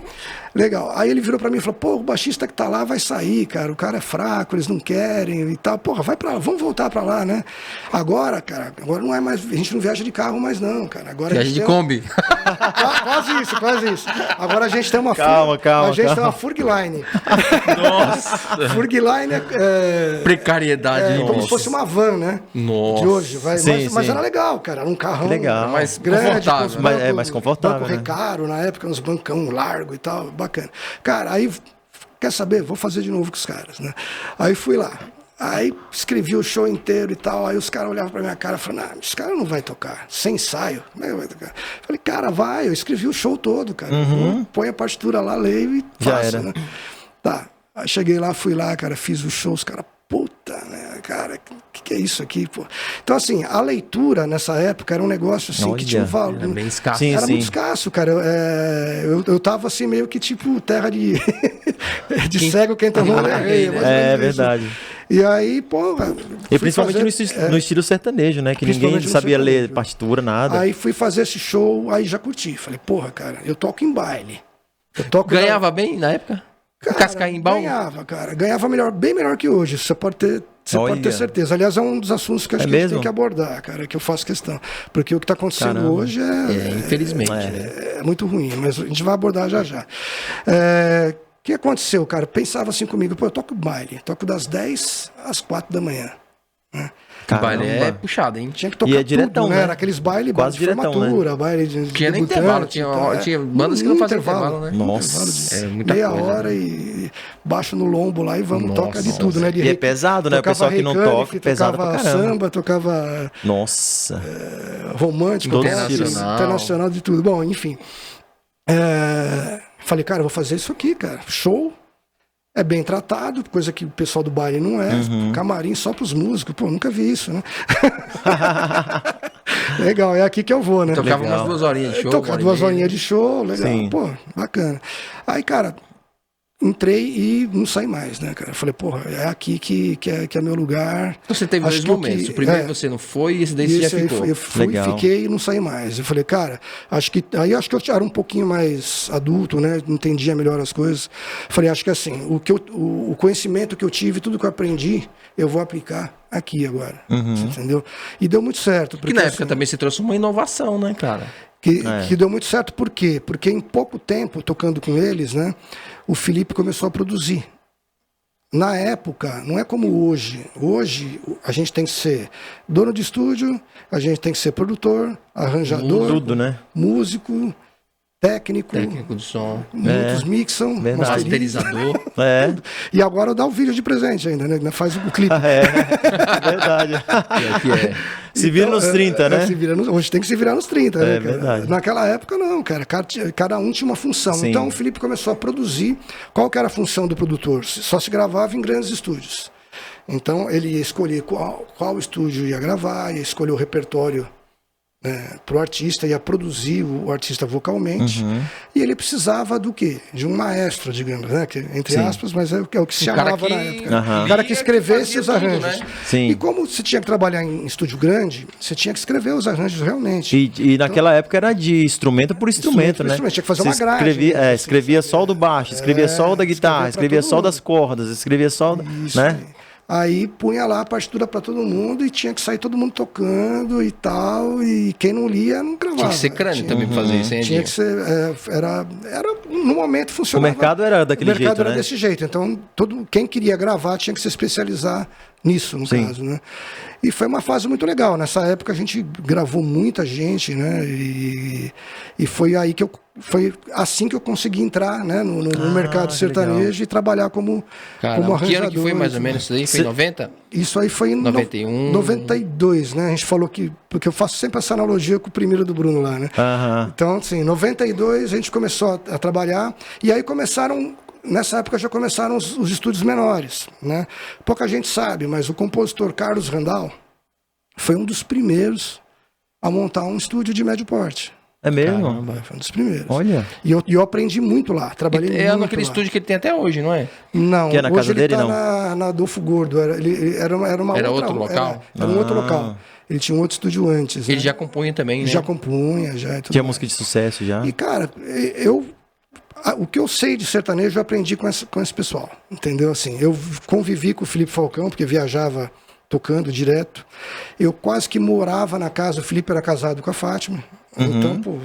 S3: Legal. Aí ele virou pra mim e falou, pô, o baixista que tá lá vai sair, cara, o cara é fraco, eles não querem e tal. Porra, vai pra lá, vamos voltar pra lá, né? Agora, cara, agora não é mais, a gente não viaja de carro mais não, cara. Agora a
S2: Viagem
S3: gente
S2: de
S3: tem
S2: Kombi.
S3: Quase isso. Agora a gente tem uma
S4: Calma.
S3: a gente tem uma Furgline.
S2: Nossa.
S3: Furgline
S2: Precariedade.
S3: como se fosse uma van, né?
S2: Nossa.
S3: De hoje, vai.
S4: Sim,
S3: Mas
S4: sim.
S3: era legal, cara. Era um carrão
S4: Legal.
S2: Mais
S3: grande,
S2: confortável,
S3: com os
S2: né?
S3: bancos,
S4: É mais confortável,
S3: Banco
S4: né?
S3: recaro, na época, uns bancão largo e tal, bacana. Cara, aí, quer saber? Vou fazer de novo com os caras, né? Aí fui lá. Aí escrevi o show inteiro e tal. Aí os caras olhavam pra minha cara e falaram, não, esse cara não vai tocar, sem ensaio. Como é que vai tocar? Falei, cara, vai, eu escrevi o show todo, cara. Põe a partitura lá, leio e
S4: Já
S3: faço,
S4: era.
S3: né? Tá. Aí cheguei lá, fui lá, cara, fiz o show, os caras, puta, né, cara, que é isso aqui, pô? Então, assim, a leitura nessa época era um negócio, assim,
S4: Olha,
S3: que tinha um valor.
S2: Era bem escasso.
S4: Sim,
S3: Era
S4: sim.
S3: muito escasso, cara. Eu tava assim, meio que tipo terra de, de cego quem tomou
S2: Quem-
S3: rei. mais ou
S4: É
S3: menos isso.
S4: verdade.
S3: E aí, pô.
S4: E principalmente no estilo sertanejo, né? Que ninguém
S3: Principalmente no
S4: sabia ler
S3: sertanejo.
S4: partitura, nada.
S3: Aí fui fazer esse show, aí já curti. Falei, porra, cara, eu toco em baile. Eu toco
S2: Ganhava bem na época? Cascaimbaú?
S3: Ganhava, cara. Ganhava melhor, bem melhor que hoje. Você pode ter
S4: Olha.
S3: certeza. Aliás, é um dos assuntos que eu acho
S4: É
S3: que a gente
S4: mesmo?
S3: tem que abordar, cara, que eu faço questão. Porque o que está acontecendo
S4: Caramba.
S3: hoje
S2: Infelizmente, né?
S3: é muito ruim, mas a gente vai abordar já já. O que aconteceu, cara? Pensava assim comigo, pô, eu toco baile, toco das 10 às 4 da manhã. né?
S2: O baile é
S4: Caramba.
S2: puxado, hein?
S3: Tinha que tocar
S4: E é diretão,
S3: tudo,
S4: né?
S3: Era aqueles bailes,
S4: Quase
S3: baile de
S4: diretão,
S3: formatura, baile de
S2: Tinha nem
S3: debutante
S2: intervalo,
S3: e tal.
S2: tinha bandas que não faziam intervalo, né?
S4: Nossa.
S2: É muita
S3: Meia
S2: coisa,
S3: hora
S2: né?
S3: e baixo no lombo lá e vamos,
S2: Nossa,
S3: toca de tudo, né?
S4: E é pesado, né? O
S3: tocava
S4: pessoal que não
S3: Reykjavik,
S4: toca, pesado pra
S3: tocava
S4: caramba.
S3: samba, tocava
S4: Nossa.
S3: romântico,
S4: Todos
S3: rock,
S4: os estilos.
S3: internacional, de tudo. Bom, enfim. Falei, cara, eu vou fazer isso aqui, cara. Show. É bem tratado, coisa que o pessoal do baile não é. Camarim só pros músicos. Pô, nunca vi isso, né? Legal, é aqui que eu vou, né?
S2: Tocava
S4: Legal.
S2: umas 2 horinhas de show.
S3: Tocava 2 horinhas de show, legal.
S4: Sim.
S3: Pô, bacana. Aí, cara, entrei e não saí mais, né, cara? Falei, porra, é aqui que é meu lugar.
S2: Então você teve
S3: Acho
S2: dois
S3: que o
S2: momentos.
S3: que-
S2: O primeiro
S3: é.
S2: você não foi e esse daí você já
S3: Esse aí
S2: ficou.
S3: eu fui,
S4: Legal.
S3: fiquei e não saí mais. Eu falei, cara, acho que eu era um pouquinho mais adulto, né? Entendia melhor as coisas. Falei, acho que assim, o conhecimento que eu tive, tudo que eu aprendi, eu vou aplicar aqui agora. Entendeu? E deu muito certo.
S2: Que na época também você trouxe uma inovação, né, cara?
S3: Que deu muito certo, por quê? Porque em pouco tempo, tocando com eles, né, o Felipe começou a produzir. Na época, não é como hoje. Hoje, a gente tem que ser dono de estúdio, a gente tem que ser produtor, arranjador,
S4: Tudo, né?
S3: músico, técnico,
S2: Técnico de som,
S3: muitos mixam,
S4: Verdade.
S3: masterizam.
S2: masterizador.
S4: É.
S3: E agora dá o vídeo de presente ainda, né? Faz o clipe.
S4: Verdade.
S2: que é.
S4: Se vira nos 30, né?
S3: Hoje tem que se virar nos 30, né, cara?
S4: verdade.
S3: Naquela época, não, cara. Cada um tinha uma função.
S4: Sim.
S3: Então, o Felipe começou a produzir. Qual que era a função do produtor? Só se gravava em grandes estúdios. Então, ele ia escolher qual estúdio ia gravar, ia escolher o repertório para o artista, ia produzir o artista vocalmente. E ele precisava do quê? De um maestro, digamos, né? Entre aspas, mas é o que se
S2: cara
S3: chamava
S2: que-
S3: na época.
S4: Aham.
S3: O cara que escrevesse
S2: fazia
S3: os
S2: tudo,
S3: arranjos.
S2: né?
S4: Sim.
S3: E como você tinha que trabalhar em estúdio grande, você tinha que escrever os arranjos realmente.
S4: E naquela época era de instrumento por instrumento,
S3: Instrumento por
S4: né?
S3: instrumento, tinha que fazer
S4: Você
S3: uma grade,
S4: Escrevia,
S3: né?
S4: escrevia só o do baixo, escrevia só o da guitarra,
S3: escrevia pra
S4: escrevia
S3: todo
S4: só o
S3: mundo.
S4: das cordas, escrevia só,
S3: Isso
S4: né?
S3: Aí punha lá a partitura para todo mundo e tinha que sair todo mundo tocando e tal. E quem não lia não gravava.
S2: Tinha que ser crânio também pra fazer isso, hein,
S3: Tinha
S2: Edinho?
S3: que ser. No momento
S4: O
S3: funcionava.
S4: mercado era daquele
S3: O mercado
S4: jeito,
S3: era
S4: né?
S3: desse jeito. Então, quem queria gravar tinha que se especializar nisso, no
S4: Sim.
S3: caso, né? E foi uma fase muito legal. Nessa época a gente gravou muita gente, né? E foi aí foi assim que eu consegui entrar, né, no mercado
S4: que
S3: sertanejo
S4: legal.
S3: e trabalhar como
S2: Caramba,
S3: arranjador.
S2: que ano que foi mais ou
S3: e tudo
S2: menos isso daí? Foi em 90?
S3: isso aí foi em
S2: 91.
S3: 92, né? A gente falou que... Porque eu faço sempre essa analogia com o primeiro do Bruno lá, né?
S4: Aham.
S3: Então, assim, em 92 a gente começou a trabalhar. E aí começaram... Nessa época já começaram os estúdios menores, né? Pouca gente sabe, mas o compositor Carlos Randall foi um dos primeiros a montar um estúdio de médio porte.
S4: É mesmo?
S3: Foi um dos primeiros.
S4: Olha.
S3: E eu aprendi muito lá, trabalhei muito
S2: É naquele
S3: lá.
S2: estúdio que ele tem até hoje, não é?
S3: Não,
S4: Que é na
S3: hoje
S4: casa
S3: ele
S4: dele,
S3: tá
S4: não?
S3: na Adolfo Gordo. Era uma
S2: Era
S3: outra,
S2: outro local?
S3: Era um outro local. Ele tinha um outro estúdio antes.
S2: Ele
S3: né?
S2: já compunha também, né?
S3: Já compunha, já. e tudo
S4: Tinha
S3: mais.
S4: música de sucesso já.
S3: E, cara, o que eu sei de sertanejo eu aprendi com esse pessoal, entendeu? Assim, eu convivi com o Felipe Falcão, porque viajava tocando direto. Eu quase que morava na casa, o Felipe era casado com a Fátima. Então, pô,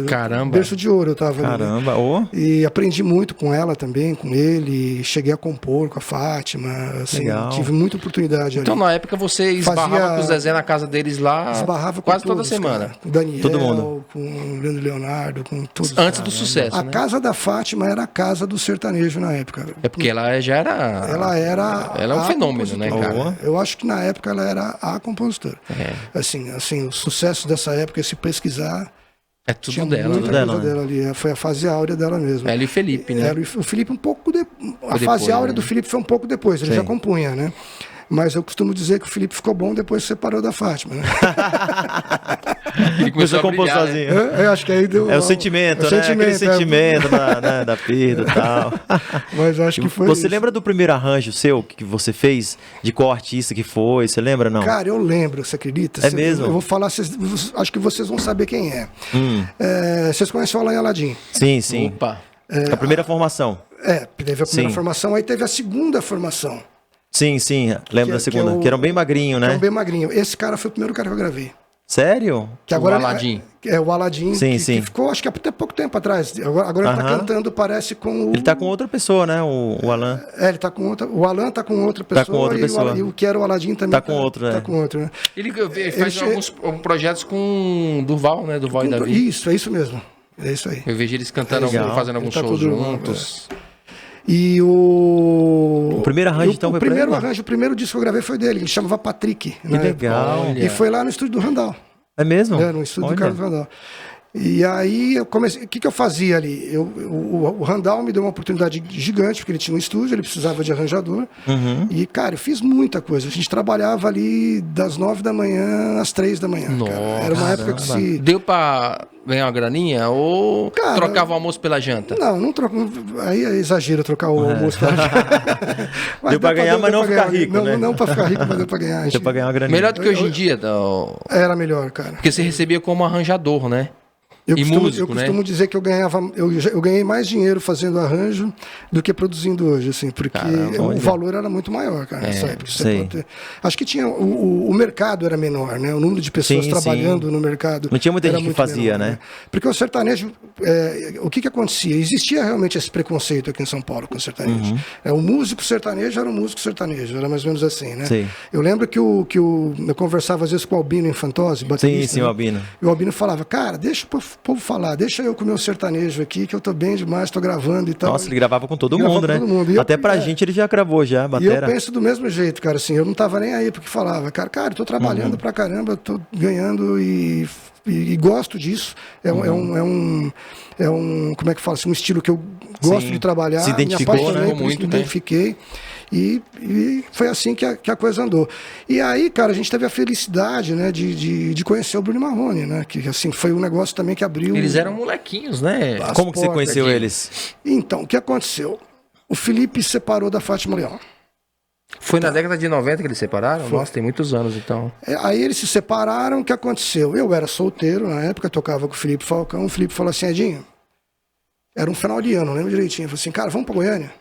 S2: Caramba.
S3: berço de ouro eu tava ali, né?
S4: Caramba, ô.
S3: E aprendi muito com ela também, com ele. Cheguei a compor com a Fátima. Assim,
S4: Legal.
S3: tive muita oportunidade
S2: Então,
S3: ali.
S2: na época, você esbarrava
S3: Fazia-
S2: com o Zezé na casa deles lá
S3: Esbarrava com
S2: quase toda
S3: todos,
S2: semana.
S3: cara. Com o Daniel,
S4: Todo mundo.
S3: com o Leandro Leonardo, com todos.
S2: Antes do sucesso,
S3: A
S2: né?
S3: casa da Fátima era a casa do sertanejo na época.
S2: É porque ela já era...
S3: Ela era.
S2: Ela é um
S3: a
S2: fenômeno, né,
S3: compositora.
S2: cara?
S3: Eu acho que na época ela era a compositora. Assim, o sucesso dessa época, se pesquisar,
S2: É tudo
S3: tinha
S2: dela,
S3: muita
S2: né?
S3: coisa dela ali. Foi a fase áurea dela mesmo.
S2: Ela e o Felipe, né?
S3: Era o Felipe um pouco a
S2: depois,
S3: fase áurea
S2: né?
S3: do Felipe foi um pouco depois, ele
S4: Sim.
S3: já compunha, né? Mas eu costumo dizer que o Felipe ficou bom depois que separou da Fátima, né?
S2: Ele começou a
S4: compor
S2: brilhar, né?
S4: sozinho.
S3: Eu acho que aí deu.
S4: É o sentimento, né? Aquele sentimento da perda e tal.
S3: Mas eu acho que foi.
S4: Você
S3: isso.
S4: lembra do primeiro arranjo seu que você fez? De qual artista que foi? Você lembra, não?
S3: Cara, eu lembro, você acredita?
S4: É mesmo?
S3: Eu vou falar, acho que vocês vão saber quem é. Vocês conhecem o Alain Aladim?
S4: Sim, sim.
S2: Opa.
S4: A primeira formação.
S3: Teve a primeira
S4: Sim.
S3: formação, aí teve a segunda formação.
S4: Sim, sim. Lembro da segunda. Que era um bem magrinho,
S3: Que é
S4: né?
S3: um bem magrinho. Esse cara foi o primeiro cara que eu gravei.
S4: Sério?
S3: Que agora
S2: O Aladim.
S3: É o Aladim,
S4: Sim,
S3: que
S4: sim.
S3: ficou acho que até pouco tempo atrás. Agora ele tá
S4: Aham.
S3: cantando, parece com o...
S4: Ele tá com outra pessoa, né? O Alan.
S3: Ele tá com outra... O Alan tá com outra pessoa.
S4: Tá com outra pessoa.
S3: E o que era o Aladim também
S4: Tá com outro,
S3: tá
S4: é.
S3: com outro, né?
S2: Ele faz alguns projetos com Durval, né? Durval e Davi.
S3: Isso, é isso mesmo. É isso aí.
S2: Eu vejo eles cantando,
S4: Legal.
S2: fazendo alguns
S3: Ele tá
S2: shows
S3: tudo-
S2: juntos.
S3: E
S4: O primeiro arranjo, então,
S3: o
S4: foi pra
S3: primeiro
S4: ele?
S3: arranjo, o primeiro disco que eu gravei foi dele. Ele chamava Patrick.
S4: Que legal.
S2: Olha.
S3: E foi lá no estúdio do Randall.
S4: É mesmo?
S3: No estúdio
S4: Olha.
S3: do Carlos Randall. E aí eu comecei. O que eu fazia ali? O Randall me deu uma oportunidade gigante, porque ele tinha um estúdio, ele precisava de arranjador.
S4: Uhum.
S3: E, cara, eu fiz muita coisa. A gente trabalhava ali das 9 da manhã às 3 da manhã.
S2: Nossa,
S3: cara. Era uma época que se.
S2: Deu pra ganhar uma graninha ou
S3: Cara,
S2: trocava o almoço pela janta?
S3: Não troca. Aí é exagero trocar o almoço. Mas
S4: Deu pra ganhar, mas não
S3: pra
S4: ficar
S3: ganhar.
S4: rico,
S3: não,
S4: né?
S3: Não pra ficar rico, mas deu pra ganhar.
S4: Deu pra ganhar uma graninha.
S2: Melhor do que hoje em dia,
S3: Era melhor, cara.
S2: porque você recebia como arranjador, né?
S3: Eu
S2: E
S3: costumo,
S2: músico,
S3: eu costumo dizer que eu ganhei mais dinheiro fazendo arranjo do que produzindo hoje, assim, porque
S2: Caramba,
S3: o
S4: olha.
S3: valor era muito maior, cara, nessa época. Você
S4: sei.
S3: pode ter- acho que tinha o mercado era menor, né? O número de pessoas
S4: Sim,
S3: trabalhando no mercado.
S4: Não tinha muita
S3: era
S4: gente que
S3: muito
S4: fazia,
S3: menor,
S4: né?
S3: Porque o sertanejo, o que acontecia? Existia realmente esse preconceito aqui em São Paulo com o sertanejo.
S4: Uhum.
S3: O músico sertanejo era um músico sertanejo, era mais ou menos assim, né?
S4: Sim.
S3: Eu lembro que eu conversava às vezes com o Albino Infantose, baterista,
S4: sim, o
S3: né?
S4: Albino.
S3: E o Albino falava, cara, deixa o povo falar, deixa eu com o meu sertanejo aqui, que eu tô bem demais, tô gravando e tal.
S4: Nossa, ele gravava com todo
S3: Gravava
S4: mundo,
S3: com
S4: né?
S3: todo mundo. E eu-
S4: Até pra gente ele já gravou já,
S3: E eu
S4: batera.
S3: penso do mesmo jeito, cara, assim, eu não tava nem aí porque falava, cara, eu tô trabalhando pra caramba, eu tô ganhando e gosto disso. É um, como é que fala assim, um estilo que eu gosto
S4: Sim.
S3: de trabalhar.
S4: Se identificou,
S3: me apaixonei
S2: né?
S3: por isso,
S2: Muito,
S3: me
S2: né?
S3: identifiquei. E foi assim que a coisa andou. E aí, cara, a gente teve a felicidade, né, de conhecer o Bruno Marrone, né? Que assim, foi um negócio também que abriu.
S2: Eles eram molequinhos, né?
S3: As
S4: Como que você
S3: portas
S4: conheceu
S2: aqui.
S4: eles?
S3: Então, o que aconteceu? O Felipe separou da Fátima Leão.
S2: Foi na década de 90 que eles separaram? Nossa, tem muitos anos então.
S3: Aí eles se separaram, o que aconteceu? Eu era solteiro na época, tocava com o Felipe Falcão. O Felipe falou assim: Edinho, era um final de ano, não lembro direitinho. Ele falou assim: cara, vamos pra Goiânia?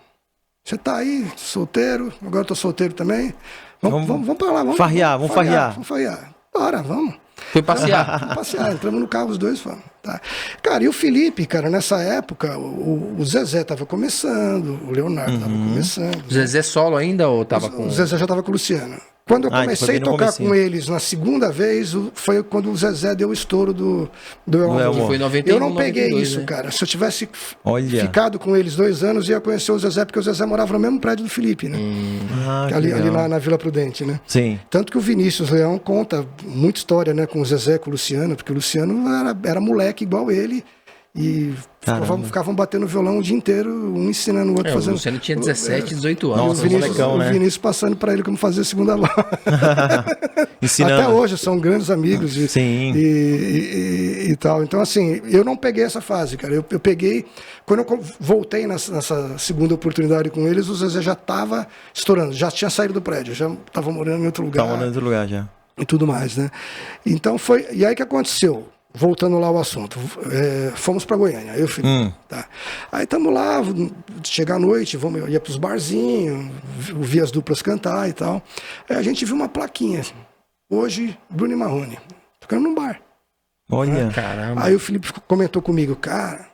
S3: Você tá aí, solteiro, agora eu tô solteiro também. Vamos pra lá, vamos
S4: farrear, vamos farrear.
S3: Vamos farrear. Bora, vamos.
S2: Foi passear.
S3: Vamos passear, entramos no carro os dois, fomos. Tá. Cara, e o Felipe, cara, nessa época, o Zezé tava começando, o Leonardo tava começando.
S2: O Zezé solo ainda ou tava com...
S3: O Zezé já tava com o Luciano. Quando eu
S4: Ah, então
S3: comecei
S4: foi
S3: a
S4: bem no
S3: tocar
S4: comecinho.
S3: com eles na segunda vez, foi quando o Zezé deu o estouro do El
S4: El
S3: Amor.
S2: Foi em 91,
S3: Eu não peguei
S2: 92,
S3: isso,
S2: né?
S3: cara. Se eu tivesse
S4: Olha.
S3: ficado com eles 2 anos, ia conhecer o Zezé, porque o Zezé morava no mesmo prédio do Felipe, né?
S4: Ah, que
S3: ali
S4: legal.
S3: na Vila Prudente, né?
S4: Sim.
S3: Tanto que o Vinícius Leão conta muita história, né, com o Zezé, com o Luciano, porque o Luciano era moleque igual ele. E
S4: Caramba.
S3: ficavam batendo violão o dia inteiro, um ensinando o outro
S2: É, o
S3: fazendo.
S2: Luciano tinha 17, 18
S3: E
S2: anos.
S4: Nossa,
S3: o Vinícius,
S4: molecão, né?
S3: o Vinícius passando para ele como fazer a segunda aula.
S4: Ensinando.
S3: Até hoje são grandes amigos
S4: Sim.
S3: e tal. Então, assim, eu não peguei essa fase, cara. Eu peguei. Quando eu voltei nessa segunda oportunidade com eles, o Zezé já estava estourando, já tinha saído do prédio, já estava morando em outro lugar.
S4: Tá morando em outro lugar já.
S3: E tudo mais, né? Então foi. E aí o que aconteceu? Voltando lá ao assunto, fomos para Goiânia, eu e o Felipe. Tá. Aí estamos lá, chega à noite, ia para os barzinhos, via as duplas cantar e tal. Aí a gente viu uma plaquinha, hoje, Bruno e Marrone, tocando num bar.
S4: Olha.
S2: Caramba.
S3: Aí o Felipe comentou comigo, cara,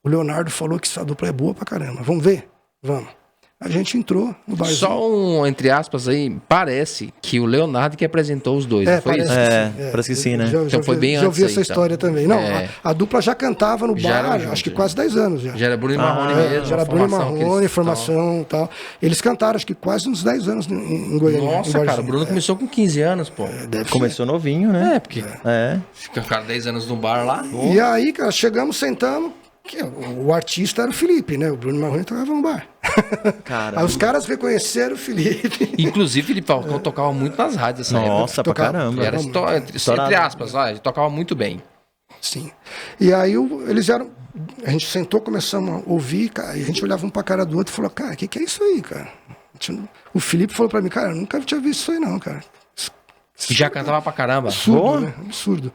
S3: o Leonardo falou que essa dupla é boa pra caramba, vamos ver? Vamos. A gente entrou no barzinho.
S2: Só um, entre aspas aí, parece que o Leonardo que apresentou os dois, não foi
S3: parece
S2: isso?
S3: que
S4: É,
S3: sim,
S4: parece que sim, né?
S2: Então foi bem
S3: já
S2: antes
S3: ouvi essa
S2: aí,
S3: história
S2: tá?
S3: também. Não,
S2: É.
S3: a dupla já cantava no
S2: Já
S3: bar,
S2: era junto,
S3: acho que
S2: já.
S3: quase 10 anos já.
S2: Já era Bruno e Marrone mesmo.
S3: Já era
S2: a
S3: Bruno e
S2: formação que
S3: Marrone,
S2: eles
S3: formação e tal. Eles cantaram, acho que quase uns 10 anos em Goiânia.
S2: estavam.
S3: em
S2: Nossa, cara, o
S3: barzinho.
S2: Bruno começou com 15 anos, pô.
S3: Deve
S4: Começou novinho, né?
S2: É, porque
S4: É.
S2: ficaram 10 anos no bar lá.
S3: ser. E aí, cara, chegamos, sentamos. O artista era o Felipe, né? O Bruno e Marrone tocava no bar.
S4: Cara.
S3: Aí os caras reconheceram o Felipe.
S2: Inclusive, Felipe Falcão tocava muito nas rádios nessa época.
S4: Nossa, pra
S3: Tocava.
S4: caramba.
S2: Era entre aspas, ele tocava muito bem.
S3: Sim. E aí eles eram. A gente sentou, começamos a ouvir, cara, e a gente olhava um pra cara do outro e falou, cara, o que é isso aí, cara? O Felipe falou pra mim, cara, eu nunca tinha visto isso aí, não, cara.
S2: E já cantava pra caramba.
S3: Absurdo, né? Absurdo.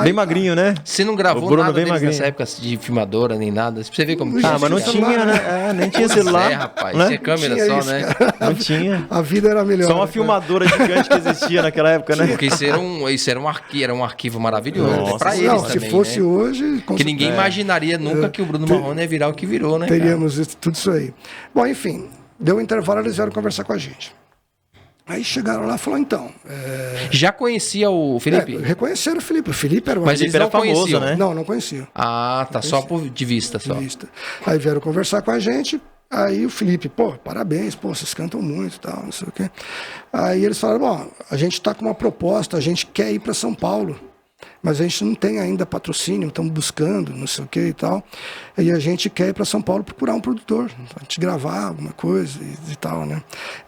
S4: Bem magrinho, né?
S2: Você não gravou
S4: O Bruno
S2: nada
S4: bem
S2: deles
S4: magrinho.
S2: nessa época de filmadora, nem nada? Pra você ver como...
S3: Ah,
S4: Mas não tinha, né? Nem tinha celular.
S2: rapaz.
S4: né?
S2: Tinha câmera
S3: Tinha
S2: só,
S3: isso,
S2: né?
S4: Não tinha.
S3: A vida era melhor.
S4: Só uma
S3: né?
S4: filmadora gigante que existia naquela época, né?
S2: Porque isso era um arquivo maravilhoso.
S4: Nossa,
S2: pra eles
S3: Não,
S2: também,
S3: se fosse
S2: né?
S3: hoje... com
S2: Que ninguém imaginaria nunca que o Bruno Marrone ia virar o que virou, né, cara?
S3: Teríamos tudo isso aí. Bom, enfim, deu um intervalo, eles vieram conversar com a gente. Aí chegaram lá e falaram, então...
S2: Já conhecia o Felipe?
S3: reconheceram o Felipe. O Felipe era um
S2: Mas eles
S4: era
S2: não
S4: famoso,
S2: conheciam,
S4: né?
S3: Não conhecia.
S2: Ah, tá. Só de vista, só.
S3: Vista. Aí vieram conversar com a gente, aí o Felipe, pô, parabéns, pô, vocês cantam muito e tal, não sei o quê. Aí eles falaram, bom, a gente tá com uma proposta, a gente quer ir para São Paulo, mas a gente não tem ainda patrocínio, estamos buscando, não sei o que e tal. E a gente quer ir para São Paulo procurar um produtor, a gente gravar alguma coisa e tal, né?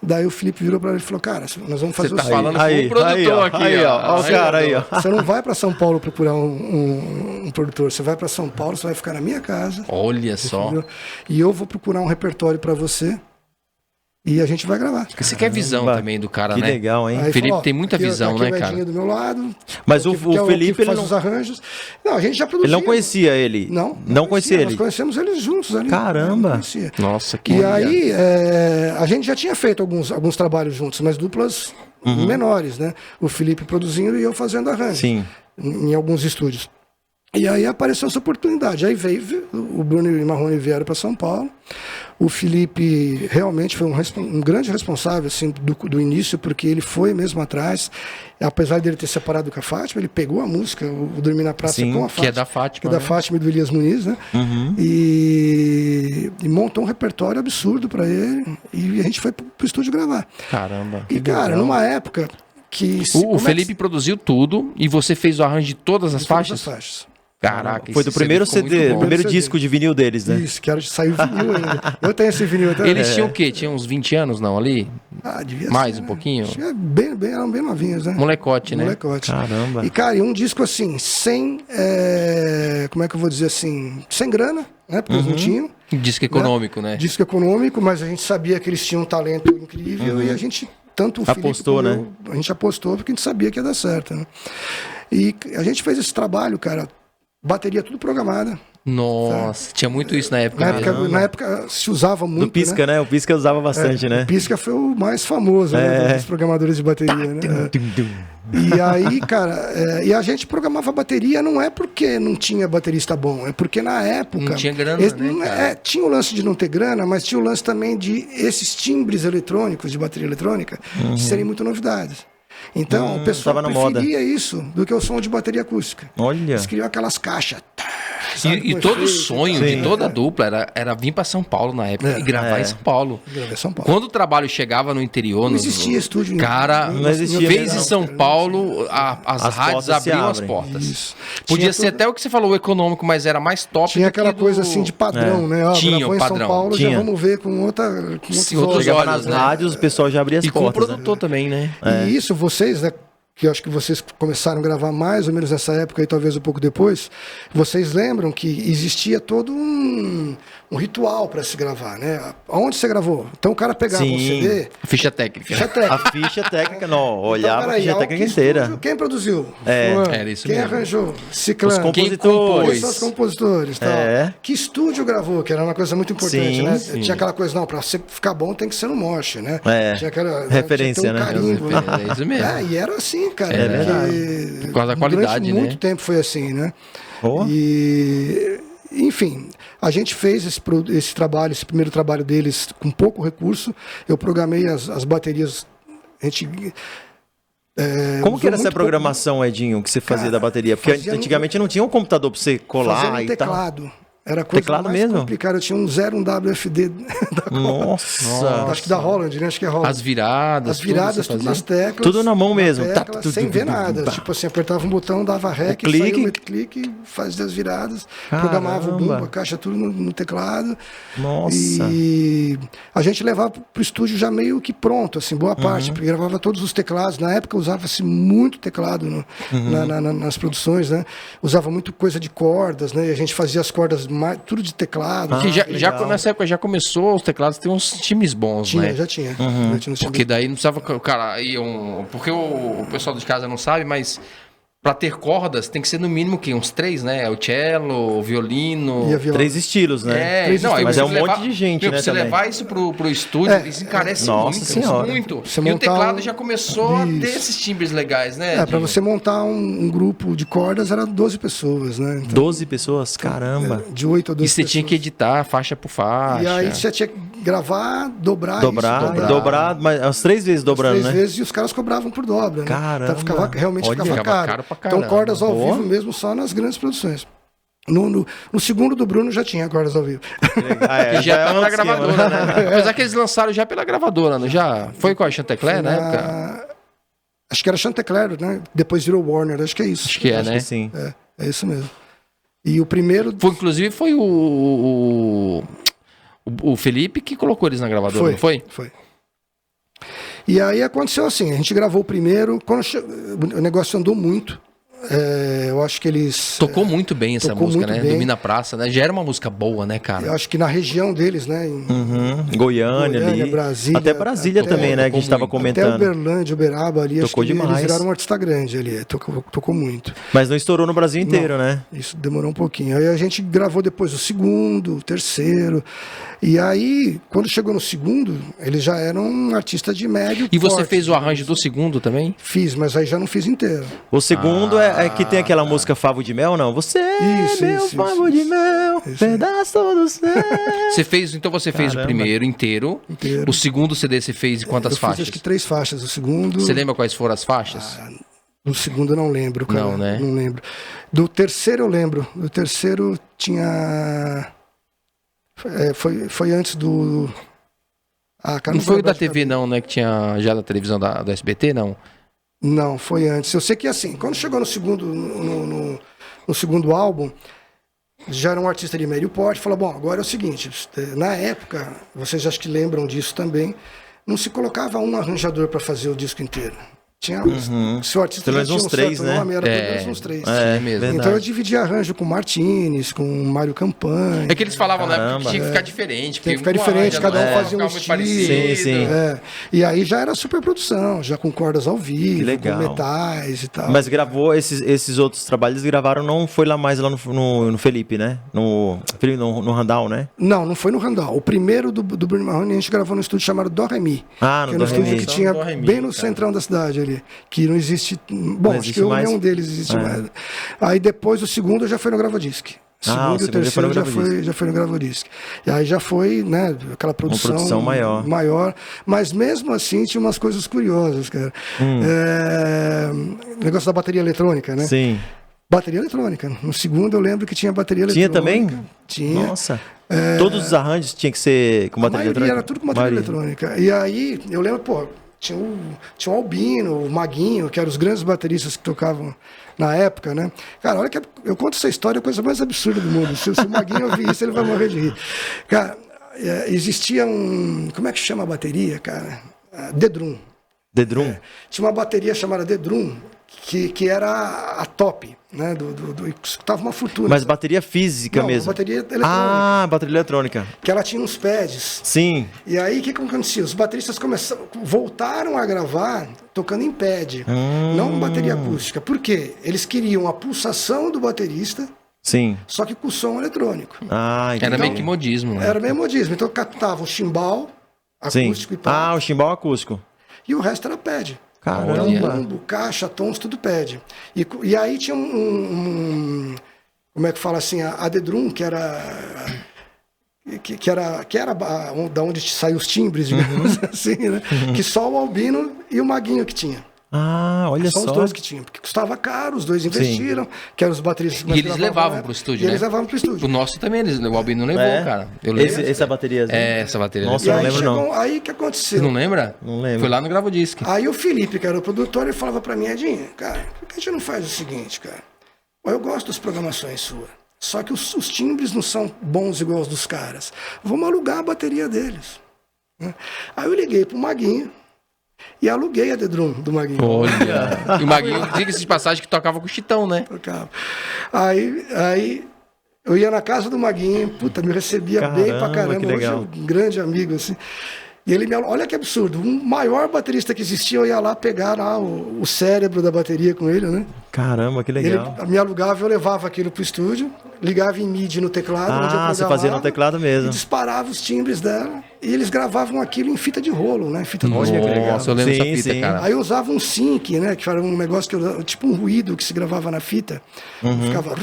S3: Daí o Felipe virou para ele e falou, cara, nós vamos fazer
S2: Você tá
S3: o seguinte,
S2: falando com o produtor aqui,
S4: aí, ó.
S2: ó.
S4: Ó o cara aí, ó.
S3: você não vai para São Paulo procurar um produtor, você vai para São Paulo, você vai ficar na minha casa.
S2: Olha só.
S3: Entendeu? E eu vou procurar um repertório para você e a gente vai gravar.
S2: Porque você quer visão
S4: Caramba,
S2: também do cara,
S4: Que
S2: né?
S4: legal, hein?
S3: Aí
S2: Felipe
S3: falou, ó,
S2: tem muita
S3: aqui-
S2: visão,
S3: aqui
S2: né,
S3: o Edinho
S2: cara?
S3: do meu lado.
S4: Mas
S3: que-
S4: o
S3: que é
S4: Felipe,
S3: que
S4: ele
S3: faz
S4: não-
S3: os arranjos. Não, a gente já produzia.
S4: Ele não conhecia ele. Não conhecia
S3: Nós
S4: ele.
S3: conhecemos eles juntos ali.
S4: Caramba.
S3: Não conhecia.
S2: Nossa, que...
S3: E aí, a gente já tinha feito alguns trabalhos juntos, mas duplas menores, né? O Felipe produzindo e eu fazendo arranjo.
S4: Sim.
S3: Em alguns estúdios. E aí apareceu essa oportunidade. Aí veio, o Bruno e o Marrone vieram para São Paulo. O Felipe realmente foi um grande responsável assim, do início, porque ele foi mesmo atrás. Apesar dele ter separado com a Fátima, ele pegou a música, o Dormir na Praça
S4: Sim,
S3: com a
S2: que
S3: Fátima.
S2: é da Fátima,
S3: Que é da
S2: né?
S3: Fátima e do Elias Muniz, né? E montou um repertório absurdo para ele. E a gente foi pro estúdio gravar.
S2: Caramba.
S3: E, cara, numa época que...
S2: O Felipe produziu tudo e você fez o arranjo de todas as faixas?
S3: faixas.
S2: Caraca,
S4: Foi do
S2: esse
S4: primeiro
S2: ficou muito
S4: CD,
S2: bom.
S4: primeiro
S3: CD.
S4: disco de vinil deles, né?
S3: Isso, que era de sair o vinil ainda. Eu tenho esse vinil até.
S2: Eles tinham o quê? Tinham uns 20 anos, não, ali?
S3: Devia
S2: Mais
S3: ser,
S2: um pouquinho?
S3: Acho que eram bem novinhos, né?
S2: Molecote, né?
S3: Molecote.
S4: Caramba.
S3: E, cara, e um disco assim, sem. Como é que eu vou dizer assim? Sem grana, né? Porque eles não tinham.
S2: Disco econômico, né?
S3: Disco econômico, mas a gente sabia que eles tinham um talento incrível e a gente. Tanto o Felipe
S4: Apostou,
S3: como
S4: né?
S3: eu, a gente apostou porque a gente sabia que ia dar certo, né? E a gente fez esse trabalho, cara. Bateria tudo programada.
S2: Nossa, tinha muito isso na época mesmo.
S3: Na época se usava muito.
S4: Do Pisca, né? O Pisca usava bastante, né?
S3: O Pisca foi o mais famoso né, dos programadores de bateria, né? E aí, cara, e a gente programava bateria não é porque não tinha baterista bom, é porque na época...
S2: Não tinha grana, né, cara?
S3: Tinha o lance de não ter grana, mas tinha o lance também de esses timbres eletrônicos, de bateria eletrônica, serem muito novidades. Então, o pessoal
S4: tava na moda.
S3: preferia isso do que o som de bateria acústica.
S4: Olha.
S3: Eles queriam aquelas caixas. sabe,
S2: E
S3: com
S2: todo
S3: efeito
S2: sonho
S3: e
S2: de
S3: tal.
S2: toda a dupla era vir pra São Paulo na época e gravar em São Paulo.
S3: Gravei em São Paulo.
S2: Quando o trabalho chegava no interior...
S3: Não existia estúdio em-
S2: Cara,
S3: não
S4: existia
S2: fez
S3: mesmo,
S2: em São
S3: cara,
S2: Paulo, as
S4: As
S2: rádios
S4: portas se
S2: abriam as
S4: abrem.
S2: portas.
S3: Isso.
S2: Podia
S3: Tinha
S2: ser
S3: tudo-
S2: até o que você falou, o econômico, mas era mais top
S3: Tinha
S2: do que
S3: aquela
S2: do-
S3: coisa assim de padrão, né? Ó,
S2: Tinha
S3: gravou
S2: o
S3: em São
S2: padrão.
S3: Paulo,
S4: Tinha.
S3: já vamos ver com outros
S2: Sim, outros
S3: olhos.
S4: Chegava
S2: olhos,
S4: nas
S2: né?
S4: rádios, o pessoal já abria as
S2: E com o
S4: portas.
S2: produtor também, né?
S3: E isso, vocês, né? Que eu acho que vocês começaram a gravar mais ou menos nessa época e talvez um pouco depois, vocês lembram que existia todo um ritual para se gravar, né? Aonde você gravou? Então o cara pegava um
S4: Sim.
S3: CD,
S2: Ficha técnica.
S3: ficha técnica.
S4: A ficha técnica, não, olhava
S3: Então,
S4: a ficha
S3: peraí,
S4: técnica
S3: que
S4: inteira.
S3: estúdio, quem produziu?
S4: É,
S3: Fulano.
S2: era isso
S3: Quem
S2: mesmo.
S3: arranjou? Ciclano.
S4: Os
S2: Quem
S4: compositores.
S3: Quem são os compositores? Tal.
S4: É.
S3: Que estúdio gravou, que era uma coisa muito importante,
S4: Sim,
S3: né?
S4: sim.
S3: Tinha aquela coisa, não, pra você ficar bom tem que ser no moche, né?
S4: É.
S3: Tinha aquela
S4: Referência,
S3: tinha que ter um
S4: né?
S3: carimbo, né?
S2: É isso mesmo.
S3: É, e era assim, cara.
S2: É
S3: porque
S2: Por causa da qualidade,
S3: durante
S2: né?
S3: muito tempo foi assim, né?
S4: Oh.
S3: E, enfim, a gente fez esse trabalho, esse primeiro trabalho deles com pouco recurso. Eu programei as baterias. A gente.
S4: Como que era essa
S3: usou muito
S4: programação, Edinho, que você fazia
S3: Cara,
S4: da bateria? Porque
S3: fazia
S4: antigamente não tinha um computador pra você
S3: pouco, fazia
S4: colar
S3: no
S4: e tal.
S3: teclado. Era a coisa
S4: Teclado
S3: mais
S4: mesmo?
S3: complicada. Eu tinha um WFD da
S4: Nossa.
S3: Acho que da Holland, né? Acho que é Holland.
S2: As viradas,
S3: As viradas,
S2: tudo
S3: tudo
S2: você
S3: nas
S2: fazia?
S3: teclas.
S4: Tudo na mão mesmo.
S3: tecla,
S4: Tá, tudo,
S3: sem ver
S4: tudo,
S3: nada.
S4: tudo.
S3: Tipo assim, apertava um botão, dava rec,
S4: clique.
S3: saía o clique, fazia as viradas,
S4: Caramba.
S3: programava o bumbo, a caixa, tudo no teclado.
S4: Nossa.
S3: E a gente levava pro estúdio já meio que pronto, assim, boa
S4: Uhum.
S3: parte, porque gravava todos os teclados. Na época usava-se muito teclado
S4: Uhum.
S3: nas produções, né? Usava muito coisa de cordas, né? E a gente fazia as cordas tudo de teclado.
S2: Que
S4: legal.
S2: nessa época já começou os teclados ter uns times bons,
S3: Tinha,
S2: né?
S3: já tinha.
S4: Uhum.
S3: Já tinha uns
S2: Porque daí não precisava o cara ir porque o pessoal de casa não sabe, mas Pra ter cordas, tem que ser no mínimo que uns 3, né? O cello, o violino.
S3: E a viola.
S4: 3 estilos, né?
S2: É, não, aí
S4: mas
S2: você
S4: é um
S2: levar-
S4: monte de gente,
S2: meu,
S4: né,
S2: Você
S4: também.
S2: levar isso pro estúdio, isso encarece
S4: Nossa
S2: muito.
S4: senhora.
S2: Muito.
S3: Você
S2: E o
S3: montar
S2: teclado
S3: um-
S2: já começou a ter
S3: Isso.
S2: esses timbres legais, né?
S3: Pra
S2: Dinho?
S3: você montar um grupo de cordas era 12 pessoas, né? Então,
S4: 12 pessoas? Caramba.
S3: de 8 a 12
S2: E você tinha que editar faixa por faixa.
S3: E aí você tinha que gravar, dobrar
S4: Dobrar, mas as 3 vezes dobrando,
S3: 3
S4: né?
S3: vezes e os caras cobravam por dobra, né?
S4: Caramba.
S3: Então realmente
S4: Olha,
S3: ficava
S2: ficava
S3: caro.
S2: caro pra
S3: Então
S2: caramba.
S3: cordas ao
S4: Boa.
S3: vivo mesmo só nas grandes produções. No segundo do Bruno já tinha cordas ao vivo.
S2: Que já tava na
S4: outro esquema,
S2: gravadora, né? Apesar que eles lançaram já pela gravadora, não? Já foi com a Chantecler, né?
S3: Acho que era Chantecler, né? Depois virou Warner, acho que é isso.
S2: Acho que é,
S4: Acho
S2: né?
S4: que sim.
S3: É isso mesmo. E o primeiro
S2: Inclusive foi o Felipe que colocou eles na gravadora, não foi?
S3: Foi. E aí aconteceu assim, a gente gravou o primeiro, o negócio andou muito. Eu acho que eles...
S2: Tocou muito bem essa
S3: tocou
S2: música,
S3: muito
S2: né?
S3: bem.
S2: Dormir na Praça, né? Já era uma música boa, né,
S3: Eu
S2: cara?
S3: acho que na região deles, né?
S4: Goiânia ali.
S3: Brasília.
S4: Até Brasília
S3: até-
S4: também, né? Que a gente tava
S2: muito.
S3: Até
S4: comentando.
S3: Uberlândia, Uberaba ali.
S4: Tocou
S3: acho que
S4: demais.
S3: Eles viraram um artista grande ali. Tocou muito.
S4: Mas não estourou no Brasil inteiro, né?
S3: Isso demorou um pouquinho. Aí a gente gravou depois o segundo, o terceiro. E aí, quando chegou no segundo, eles já eram um artista de médio.
S2: E você
S3: porte,
S2: fez o arranjo do segundo também?
S3: Fiz, mas aí já não fiz inteiro.
S4: O segundo é que tem aquela música Favo de Mel, não? Você
S3: Isso,
S4: é meu
S3: isso,
S4: favo
S3: isso,
S4: de mel,
S3: isso.
S4: pedaço do céu.
S2: Então você fez o
S4: Caramba.
S2: primeiro inteiro.
S3: Inteiro.
S2: O segundo CD você fez em quantas
S3: Eu
S2: faixas?
S3: fiz acho que 3 faixas. O segundo.
S2: Você lembra quais foram as faixas?
S3: Do segundo eu não lembro, cara.
S2: Não, né?
S3: Não lembro. Do terceiro eu lembro. Do terceiro tinha. Foi antes do. Cara,
S2: Não
S3: vou
S2: foi o
S3: lembrar
S2: da
S3: de
S2: TV,
S3: cabeça.
S2: não, né? Que tinha já da televisão do SBT, não?
S3: Não, foi antes. Eu sei que assim, quando chegou no segundo, no segundo álbum, já era um artista de médio porte, falou, bom, agora é o seguinte, na época, vocês acho que lembram disso também, não se colocava um arranjador para fazer o disco inteiro. Tinha, se o artista
S4: Pelo
S3: já
S4: menos
S3: tinha
S4: uns
S3: um
S4: três,
S3: certo
S4: né?
S3: nome, era pelo menos uns 3.
S2: É mesmo.
S4: verdade.
S3: Então eu dividia arranjo com Martins, com Mário Campanha.
S2: É que eles falavam na época que
S4: Caramba.
S2: tinha que ficar diferente.
S3: Tem que
S2: porque
S3: ficar diferente,
S2: arranja,
S3: cada um
S2: não,
S3: fazia
S2: ficava
S3: um
S2: muito
S3: estilo.
S2: parecido.
S4: Sim, sim.
S3: E aí já era super produção, já com cordas ao vivo,
S4: Que legal.
S3: com metais e tal.
S4: Mas gravou esses outros trabalhos, gravaram, não foi lá mais lá no Felipe, né? No Randall, né?
S3: Não foi no Randall. O primeiro do Bruno Marrone a gente gravou no estúdio chamado Do Re Mi.
S4: Ah,
S3: Que é
S4: no
S3: no
S4: Do Re
S3: estúdio
S4: Mi.
S3: que tinha
S2: Do Re Mi,
S3: bem no
S2: cara.
S3: centrão da cidade ali. Que não existe. Bom,
S4: Não
S3: acho
S4: existe
S3: que
S4: mais?
S3: nenhum deles existe mais. Aí depois o segundo já foi no Gravadisc.
S4: o
S3: Segundo e o
S4: segundo já foi no
S3: terceiro já foi no Gravadisc. E aí já foi, né, aquela produção
S4: maior.
S3: Mas mesmo assim tinha umas coisas curiosas, cara. Negócio da bateria eletrônica, né?
S4: Sim.
S3: Bateria eletrônica. No segundo eu lembro que tinha bateria eletrônica.
S4: Tinha também?
S3: Tinha.
S4: Nossa. Todos os arranjos tinham que ser com
S3: A
S4: bateria
S3: maioria
S4: eletrônica?
S3: era tudo com bateria eletrônica. E aí, eu lembro, pô, tinha o Albino, o Maguinho, que eram os grandes bateristas que tocavam na época, né? Cara, olha que eu conto essa história, é a coisa mais absurda do mundo. Se o Maguinho ouvir isso, ele vai morrer de rir. Cara, existia como é que chama a bateria, cara? The Drum.
S4: The Drum?
S3: Tinha uma bateria chamada The Drum, que era a top, né? Custava uma fortuna.
S4: Mas bateria física
S3: Não,
S4: mesmo?
S3: bateria eletrônica.
S4: Ah, bateria eletrônica.
S3: Que ela tinha uns pads.
S4: Sim.
S3: E aí, o que acontecia? Os bateristas voltaram a gravar tocando em pad, não bateria acústica. Por quê? Eles queriam a pulsação do baterista,
S4: Sim.
S3: só que com som eletrônico.
S4: Ah, entendi.
S2: Era meio que modismo, né?
S3: Era meio modismo. Então, captava o chimbal
S4: Sim.
S3: acústico e pad,
S4: O chimbal acústico.
S3: e o resto era pad.
S4: Caramba.
S3: Então, bumbo, caixa, tons, tudo pad. E aí tinha como é que fala assim? A The Drum, que era da onde saiu os timbres, digamos assim, né? Que só o Albino e o Maguinho que tinha.
S4: Ah, olha
S3: Só
S4: só.
S3: os dois que tinham, porque custava caro, os dois investiram, que eram os bateristas que
S2: E
S3: mais
S2: eles
S3: gravavam
S2: levavam
S3: na
S2: pro
S3: época,
S2: estúdio,
S3: e
S2: né?
S3: eles levavam pro estúdio.
S2: O nosso também, o Albino não levou, cara. Eu lembro.
S4: Essa bateria.
S2: Essa bateria.
S4: Nossa,
S3: E
S4: eu não
S3: aí
S4: lembro não.
S3: aí o que aconteceu?
S2: Você não lembra?
S4: Não lembro.
S2: Foi lá no Gravadisc.
S3: Aí o Felipe, que era o produtor, ele falava pra mim, Edinho, cara, por que a gente não faz o seguinte, cara? Eu gosto das programações suas, só que os timbres não são bons igual os dos caras. Vamos alugar a bateria deles. Né? Aí eu liguei pro Maguinho e aluguei a The Drum do Maguinho.
S2: Olha. E o Maguinho, diga-se de passagem, que tocava com o Chitão, né?
S3: Tocava. Aí eu ia na casa do Maguinho, puta, me recebia bem pra
S4: Caramba,
S3: caramba.
S4: que
S3: Hoje é
S4: legal.
S3: um grande amigo, assim. E ele olha que absurdo, o maior baterista que existia, eu ia lá pegar lá o cérebro da bateria com ele, né?
S4: Caramba, que legal.
S3: Ele me alugava, eu levava aquilo pro estúdio, ligava em MIDI no teclado, onde eu
S4: Ah, você fazia no teclado mesmo.
S3: e disparava os timbres dela, e eles gravavam aquilo em fita de rolo, né? Fita de rolo.
S4: Olha que legal.
S2: Nossa, eu lembro
S4: Sim,
S2: dessa fita,
S4: sim.
S2: cara.
S3: Aí eu usava um sync, né? Que era um negócio tipo um ruído que se gravava na fita. Ficava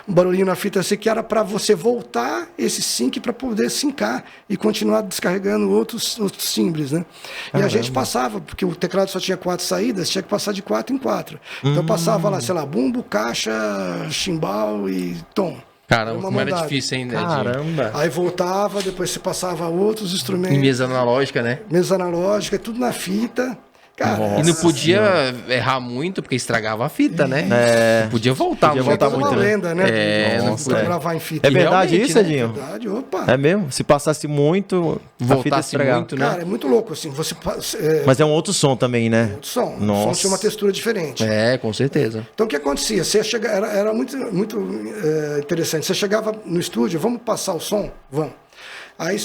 S3: um barulhinho na fita assim, que era para você voltar esse sync para poder sincar e continuar descarregando outros timbres, né? E a gente passava, porque o teclado só tinha 4 saídas, tinha que passar de 4 em 4. Então passava lá, sei lá, bumbo, caixa, chimbal e tom.
S2: Caramba, como era
S3: mandada.
S2: difícil, hein, Edinho?
S4: Caramba.
S3: Aí voltava, depois você passava a outros instrumentos.
S2: Em mesa analógica, né?
S3: Mesa analógica, tudo na fita. Cara,
S2: E não podia errar muito, porque estragava a fita, né? Não podia voltar
S4: Podia
S2: muito.
S4: voltar
S3: toda uma
S4: muito, né?
S3: lenda, né?
S2: Não
S3: Pra
S2: é.
S3: gravar em fita.
S4: É verdade
S2: Realmente,
S4: isso,
S2: né?
S4: Edinho?
S3: Verdade, opa.
S4: É mesmo? Se passasse muito, a fita
S2: Voltasse
S4: estragava.
S2: muito, né?
S3: Cara, é muito louco, assim. Você
S4: Mas é um outro som também, né?
S3: som. O som
S4: Nossa.
S3: tinha uma textura diferente.
S2: É, com certeza.
S3: Então o que acontecia? Você era muito interessante. Você chegava no estúdio, vamos passar o som? Vamos. Aí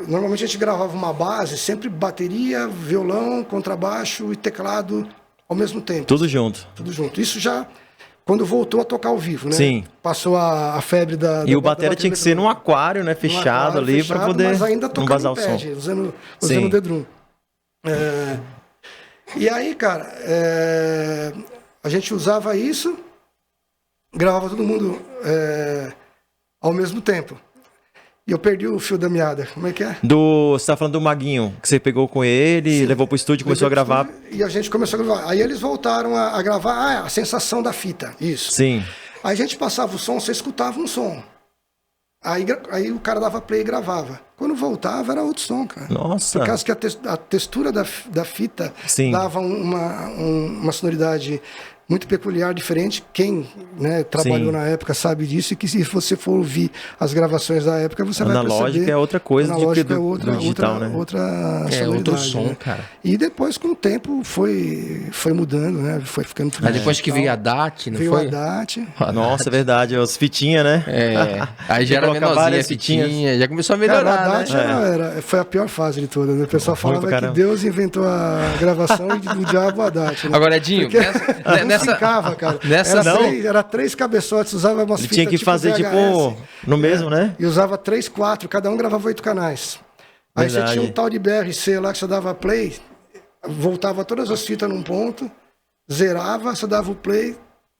S3: normalmente a gente gravava uma base, sempre bateria, violão, contrabaixo e teclado ao mesmo tempo.
S4: Tudo junto.
S3: Tudo junto. Isso já quando voltou a tocar ao vivo, né?
S4: Sim.
S3: Passou a febre da.
S4: E o
S3: da
S4: batera tinha que ser num aquário, né? Fechado ali para poder
S3: mas ainda
S4: não
S3: tocando
S4: vazar
S3: em
S4: o
S3: pad,
S4: som.
S3: usando
S4: Sim.
S3: o dedrum. E aí, cara, a gente usava isso, gravava todo mundo ao mesmo tempo. E eu perdi o fio da meada. Como é que é?
S4: Você tá falando do Maguinho, que você pegou com ele, levou pro estúdio, começou a gravar.
S3: E a gente começou a gravar. Aí eles voltaram a gravar a sensação da fita. Isso.
S4: Sim.
S3: Aí a gente passava o som, você escutava um som. Aí o cara dava play e gravava. Quando voltava, era outro som, cara.
S4: Nossa.
S3: Por causa que a textura da fita
S4: Sim.
S3: dava uma sonoridade muito peculiar, diferente. Quem trabalhou
S4: Sim.
S3: na época sabe disso, e que se você for ouvir as gravações da época, você vai perceber.
S4: Analógica é outra coisa do que
S3: Analógica é outra,
S4: do digital,
S3: outra,
S4: né?
S3: outra
S2: É
S3: sonoridade,
S2: outro som,
S3: né?
S2: cara.
S3: E depois, com o tempo, foi mudando, né? Foi ficando tudo
S2: Aí depois que
S3: digital.
S2: veio a DAT, não
S3: Veio
S2: foi?
S3: a DAT.
S4: Nossa, é verdade. As fitinhas, né?
S2: É. Aí já
S4: Você
S2: era
S4: coloca
S2: menorzinha a
S4: várias fitinhas.
S2: fitinha, já começou a
S3: Cara,
S2: melhorar,
S3: a DAT
S2: né?
S3: foi a pior fase de todas. Né? O pessoal
S4: Ruim
S3: falava
S4: pra
S3: que
S4: caramba.
S3: Deus inventou a gravação e do diabo a DAT. Né?
S2: Agora, Edinho,
S3: Porque
S2: nessa...
S3: não ficava, cara.
S2: Nessa
S3: Era 3 cabeçotes, usava umas
S4: Ele
S3: fitas
S4: tinha que fazer,
S3: VHS,
S4: tipo, no mesmo, né?
S3: E usava 3, 4, cada um gravava 8 canais. Aí
S4: Verdade.
S3: você tinha um tal de BRC lá que você dava play, voltava todas as fitas num ponto, zerava, você dava o play.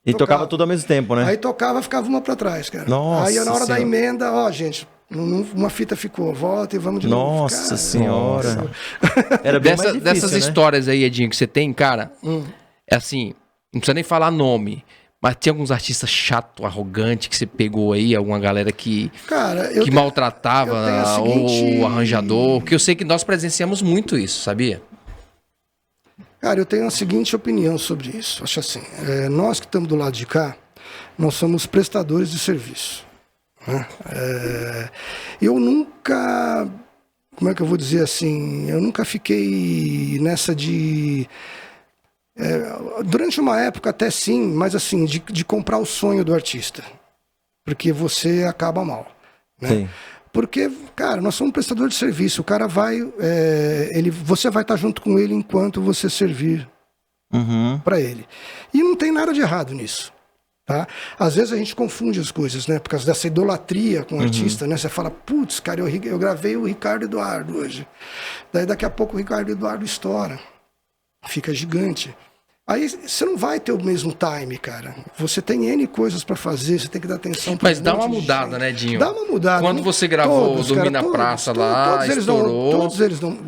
S4: E tocava tudo ao mesmo tempo, né?
S3: Aí tocava, ficava uma pra trás, cara.
S4: Nossa
S3: Aí na hora da
S4: Senhora.
S3: emenda, ó, gente, uma fita ficou, volta e vamos de novo.
S4: Nossa
S3: Cara,
S4: Senhora. Era bem mais difícil,
S2: Dessas
S4: né?
S2: histórias aí, Edinho, que você tem, cara, é assim, não precisa nem falar nome, mas tem alguns artistas chato, arrogante que você pegou aí, alguma galera que
S3: Cara,
S2: que maltratava
S3: eu tenho a seguinte-
S2: o arranjador, que eu sei que nós presenciamos muito isso, sabia?
S3: Cara, eu tenho a seguinte opinião sobre isso. Acho assim, nós que estamos do lado de cá, nós somos prestadores de serviço. Né? Eu nunca, como é que eu vou dizer assim, eu nunca fiquei nessa de... durante uma época até sim, mas assim, de comprar o sonho do artista. Porque você acaba mal. Né?
S4: Sim.
S3: Porque, cara, nós somos um prestador de serviço. O cara vai... você vai estar junto com ele enquanto você servir
S4: Uhum.
S3: para ele. E não tem nada de errado nisso. Tá? Às vezes a gente confunde as coisas, né? Por causa dessa idolatria com o artista, né? Você fala, putz, cara, eu gravei o Ricardo Eduardo hoje. Daí daqui a pouco o Ricardo Eduardo estoura. Fica gigante. Aí você não vai ter o mesmo time, cara. Você tem N coisas pra fazer, você tem que dar atenção pra
S2: Mas
S3: um
S2: dá
S3: monte
S2: uma
S3: de
S2: mudada,
S3: gente.
S2: né, Dinho?
S3: Dá uma mudada.
S2: Quando você gravou
S3: Todos,
S2: Dormir na
S3: todos,
S2: Praça lá,
S3: todos eles
S2: estourou.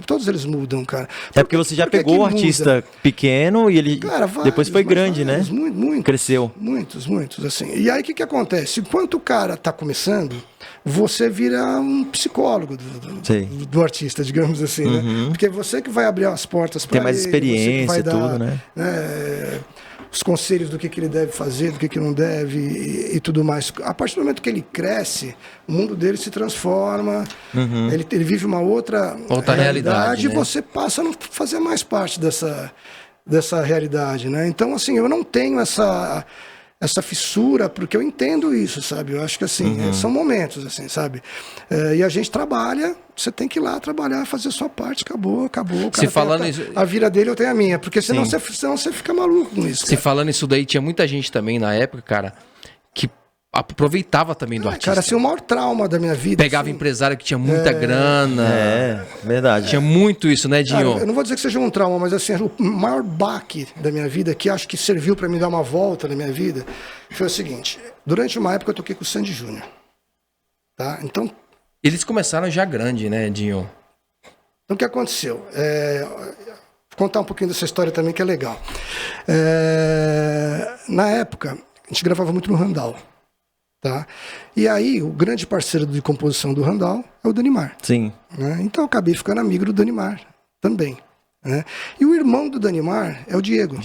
S3: todos eles mudam, cara.
S4: É porque você já
S3: Por que
S4: pegou
S3: que
S4: o
S3: muda?
S4: artista pequeno e ele
S3: Cara,
S4: depois foi
S3: vários,
S4: grande, né?
S3: vários, muitos,
S4: Cresceu.
S3: Muitos, assim. E aí o que acontece? Enquanto o cara tá começando, você vira um psicólogo
S4: Sei.
S3: do artista, digamos assim, né? Porque você que vai abrir as portas para
S4: Tem mais
S3: ele, você que
S4: experiência
S3: vai
S4: e tudo, né?
S3: Os conselhos do que ele deve fazer, do que não deve e tudo mais. A partir do momento que ele cresce, o mundo dele se transforma, ele vive uma outra
S2: realidade,
S3: e
S2: né?
S3: você passa a não fazer mais parte dessa realidade, né? Então, assim, eu não tenho essa fissura, porque eu entendo isso, sabe? Eu acho que assim, são momentos, assim, sabe? E a gente trabalha, você tem que ir lá trabalhar, fazer a sua parte, acabou. O cara
S2: Se falando isso...
S3: a vida dele, eu tenho a minha, porque senão você fica maluco com isso.
S2: Se falando isso daí, tinha muita gente também na época, cara, que aproveitava também do artista.
S3: Cara, assim, o maior trauma da minha vida...
S2: Pegava
S3: assim,
S2: empresário que tinha muita grana.
S4: Verdade.
S2: Tinha muito isso, né,
S3: cara,
S2: Dinho?
S3: eu não vou dizer que seja um trauma, mas assim, o maior baque da minha vida, que acho que serviu para me dar uma volta na minha vida, foi o seguinte. Durante uma época eu toquei com o Sandy Júnior. Tá? Então...
S2: Eles começaram já grande, né, Dinho?
S3: Então, o que aconteceu? Vou contar um pouquinho dessa história também, que é legal. Na época, a gente gravava muito no Randall. Tá? E aí, o grande parceiro de composição do Randall é o Danimar.
S4: Sim.
S3: Né? Então, eu acabei ficando amigo do Danimar também. Né? E o irmão do Danimar é o Diego.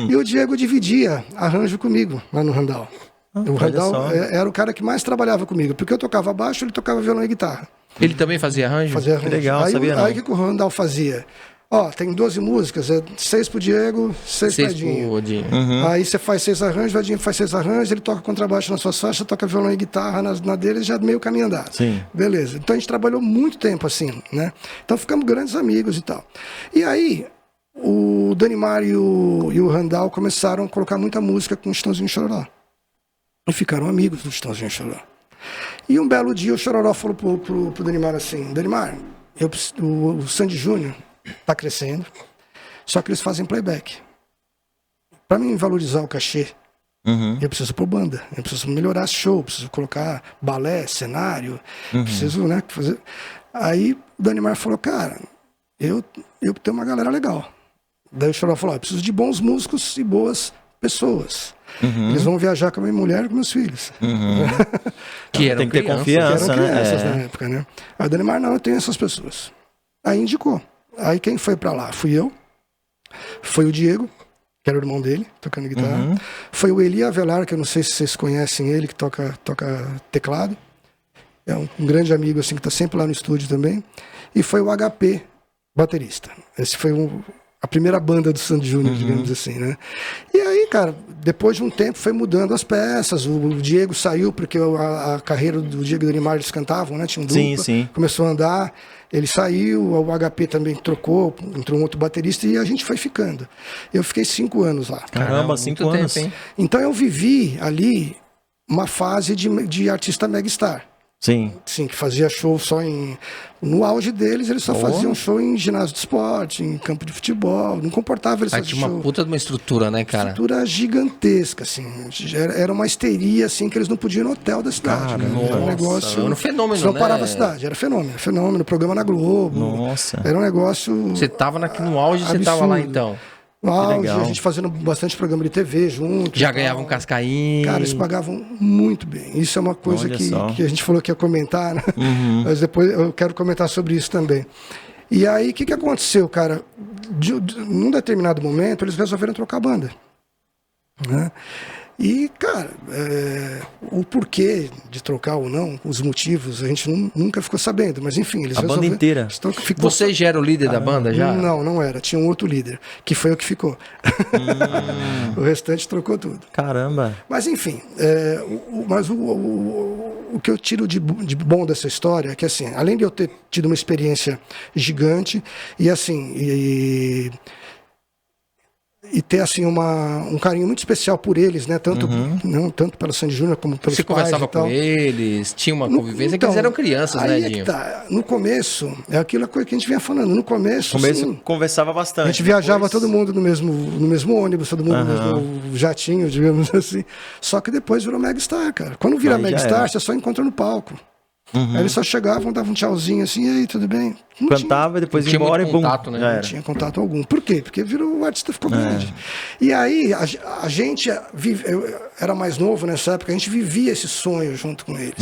S3: E o Diego dividia arranjo comigo lá no Randall. O Randall era o cara que mais trabalhava comigo, porque eu tocava baixo, ele tocava violão e guitarra.
S2: Ele também fazia arranjo?
S3: Fazia arranjo.
S4: Legal, sabia não.
S3: Aí o que o Randall fazia? Ó, tem 12 músicas, 6 pro Diego, 6 pro Edinho. Aí você faz 6 arranjos, o Edinho faz 6 arranjos, ele toca contrabaixo nas suas faixas, toca violão e guitarra na dele, já meio caminho andado.
S4: Sim.
S3: Beleza. Então a gente trabalhou muito tempo assim, né? Então ficamos grandes amigos e tal. E aí, o Danimar e o Randall começaram a colocar muita música com o Chitãozinho e Chororó. E ficaram amigos do Chitãozinho e Chororó. E um belo dia o Chororó falou pro Danimar assim, Danimar, o Sandy Júnior tá crescendo, só que eles fazem playback. Para mim valorizar o cachê, eu preciso pôr banda, eu preciso melhorar show, preciso colocar balé, cenário, preciso, né, fazer... Aí o Danimar falou, cara, eu tenho uma galera legal. Daí o Chororó falou, eu preciso de bons músicos e boas pessoas. Eles vão viajar com a minha mulher e com meus filhos.
S2: Que eram
S4: tem que ter
S2: crianças.
S4: confiança,
S3: Que eram crianças
S4: né?
S3: na época, né? Aí o Danimar, não, eu tenho essas pessoas. Aí indicou. Aí quem foi pra lá? Fui eu, foi o Diego, que era o irmão dele, tocando guitarra. Foi o Eli Avelar, que eu não sei se vocês conhecem ele, que toca teclado. É um grande amigo, assim, que tá sempre lá no estúdio também. E foi o HP, baterista. Esse foi a primeira banda do Sandy Júnior, digamos assim, né? E aí, cara, depois de um tempo foi mudando as peças, o Diego saiu, porque a carreira do Diego e do Danimar, eles cantavam, né? Tinha um dupla, começou a andar, ele saiu, o HP também trocou, entrou um outro baterista e a gente foi ficando. Eu fiquei 5 anos lá.
S4: Caramba, 5 anos.
S2: Tempo, hein?
S3: Então eu vivi ali uma fase de artista megastar.
S4: Sim.
S3: Sim, que fazia show só no auge deles, eles só faziam show em ginásio de esporte, em campo de futebol, não comportava eles
S2: Aí
S3: fazer
S2: tinha uma
S3: show.
S2: puta de uma estrutura, né, cara?
S3: Estrutura gigantesca, assim. Era uma histeria, assim, que eles não podiam ir no hotel da cidade. Né? Era um negócio...
S2: Era um fenômeno,
S3: Só
S2: né?
S3: parava a cidade, era fenômeno, programa na Globo.
S4: Nossa.
S3: Era um negócio...
S2: Você tava no auge, você
S3: absurdo.
S2: tava lá, então.
S3: No auge,
S4: legal.
S3: a gente fazendo bastante programa de TV junto.
S2: Já
S3: e tal.
S2: ganhava um cascainho.
S3: Cara, eles pagavam muito bem. Isso é uma coisa
S4: Olha só.
S3: que a gente falou que ia comentar, né? Mas depois eu quero comentar sobre isso também. E aí, o que aconteceu, cara? Num determinado momento, eles resolveram trocar a banda. Né? E, cara, o porquê de trocar ou não, os motivos, a gente nunca ficou sabendo. Mas, enfim, eles
S4: A banda
S3: resolveram...
S4: inteira?
S2: Você já era o líder da banda, já?
S3: Não era. Tinha um outro líder, que foi o que ficou. O restante trocou tudo.
S4: Caramba.
S3: Mas, enfim, o que eu tiro de bom dessa história é que, assim, além de eu ter tido uma experiência gigante e, assim, e ter, assim, um carinho muito especial por eles, né? Tanto pelo Sandy Júnior como pelos
S2: Você
S3: pais
S2: conversava
S3: e tal.
S2: com eles, tinha uma convivência, que eles eram crianças, né,
S3: aí é
S2: Dinho?
S3: que tá. No começo, é aquilo que a gente vinha falando. No começo, sim,
S4: Conversava bastante.
S3: a gente viajava todo mundo no mesmo ônibus, todo mundo no mesmo jatinho, digamos assim. Só que depois virou Megastar, cara. Quando vira
S4: Aí já
S3: Megastar,
S4: era.
S3: você só encontra no palco. Aí eles só chegavam, davam um tchauzinho assim, e aí, tudo bem? Não
S4: Cantava e depois
S2: Não
S4: ia
S2: tinha
S4: embora e
S2: muito
S4: bum.
S2: contato, né?
S4: já
S2: Não
S4: era.
S3: tinha contato algum. Por quê? Porque o artista ficou grande. E aí, a gente eu era mais novo nessa época, a gente vivia esse sonho junto com eles.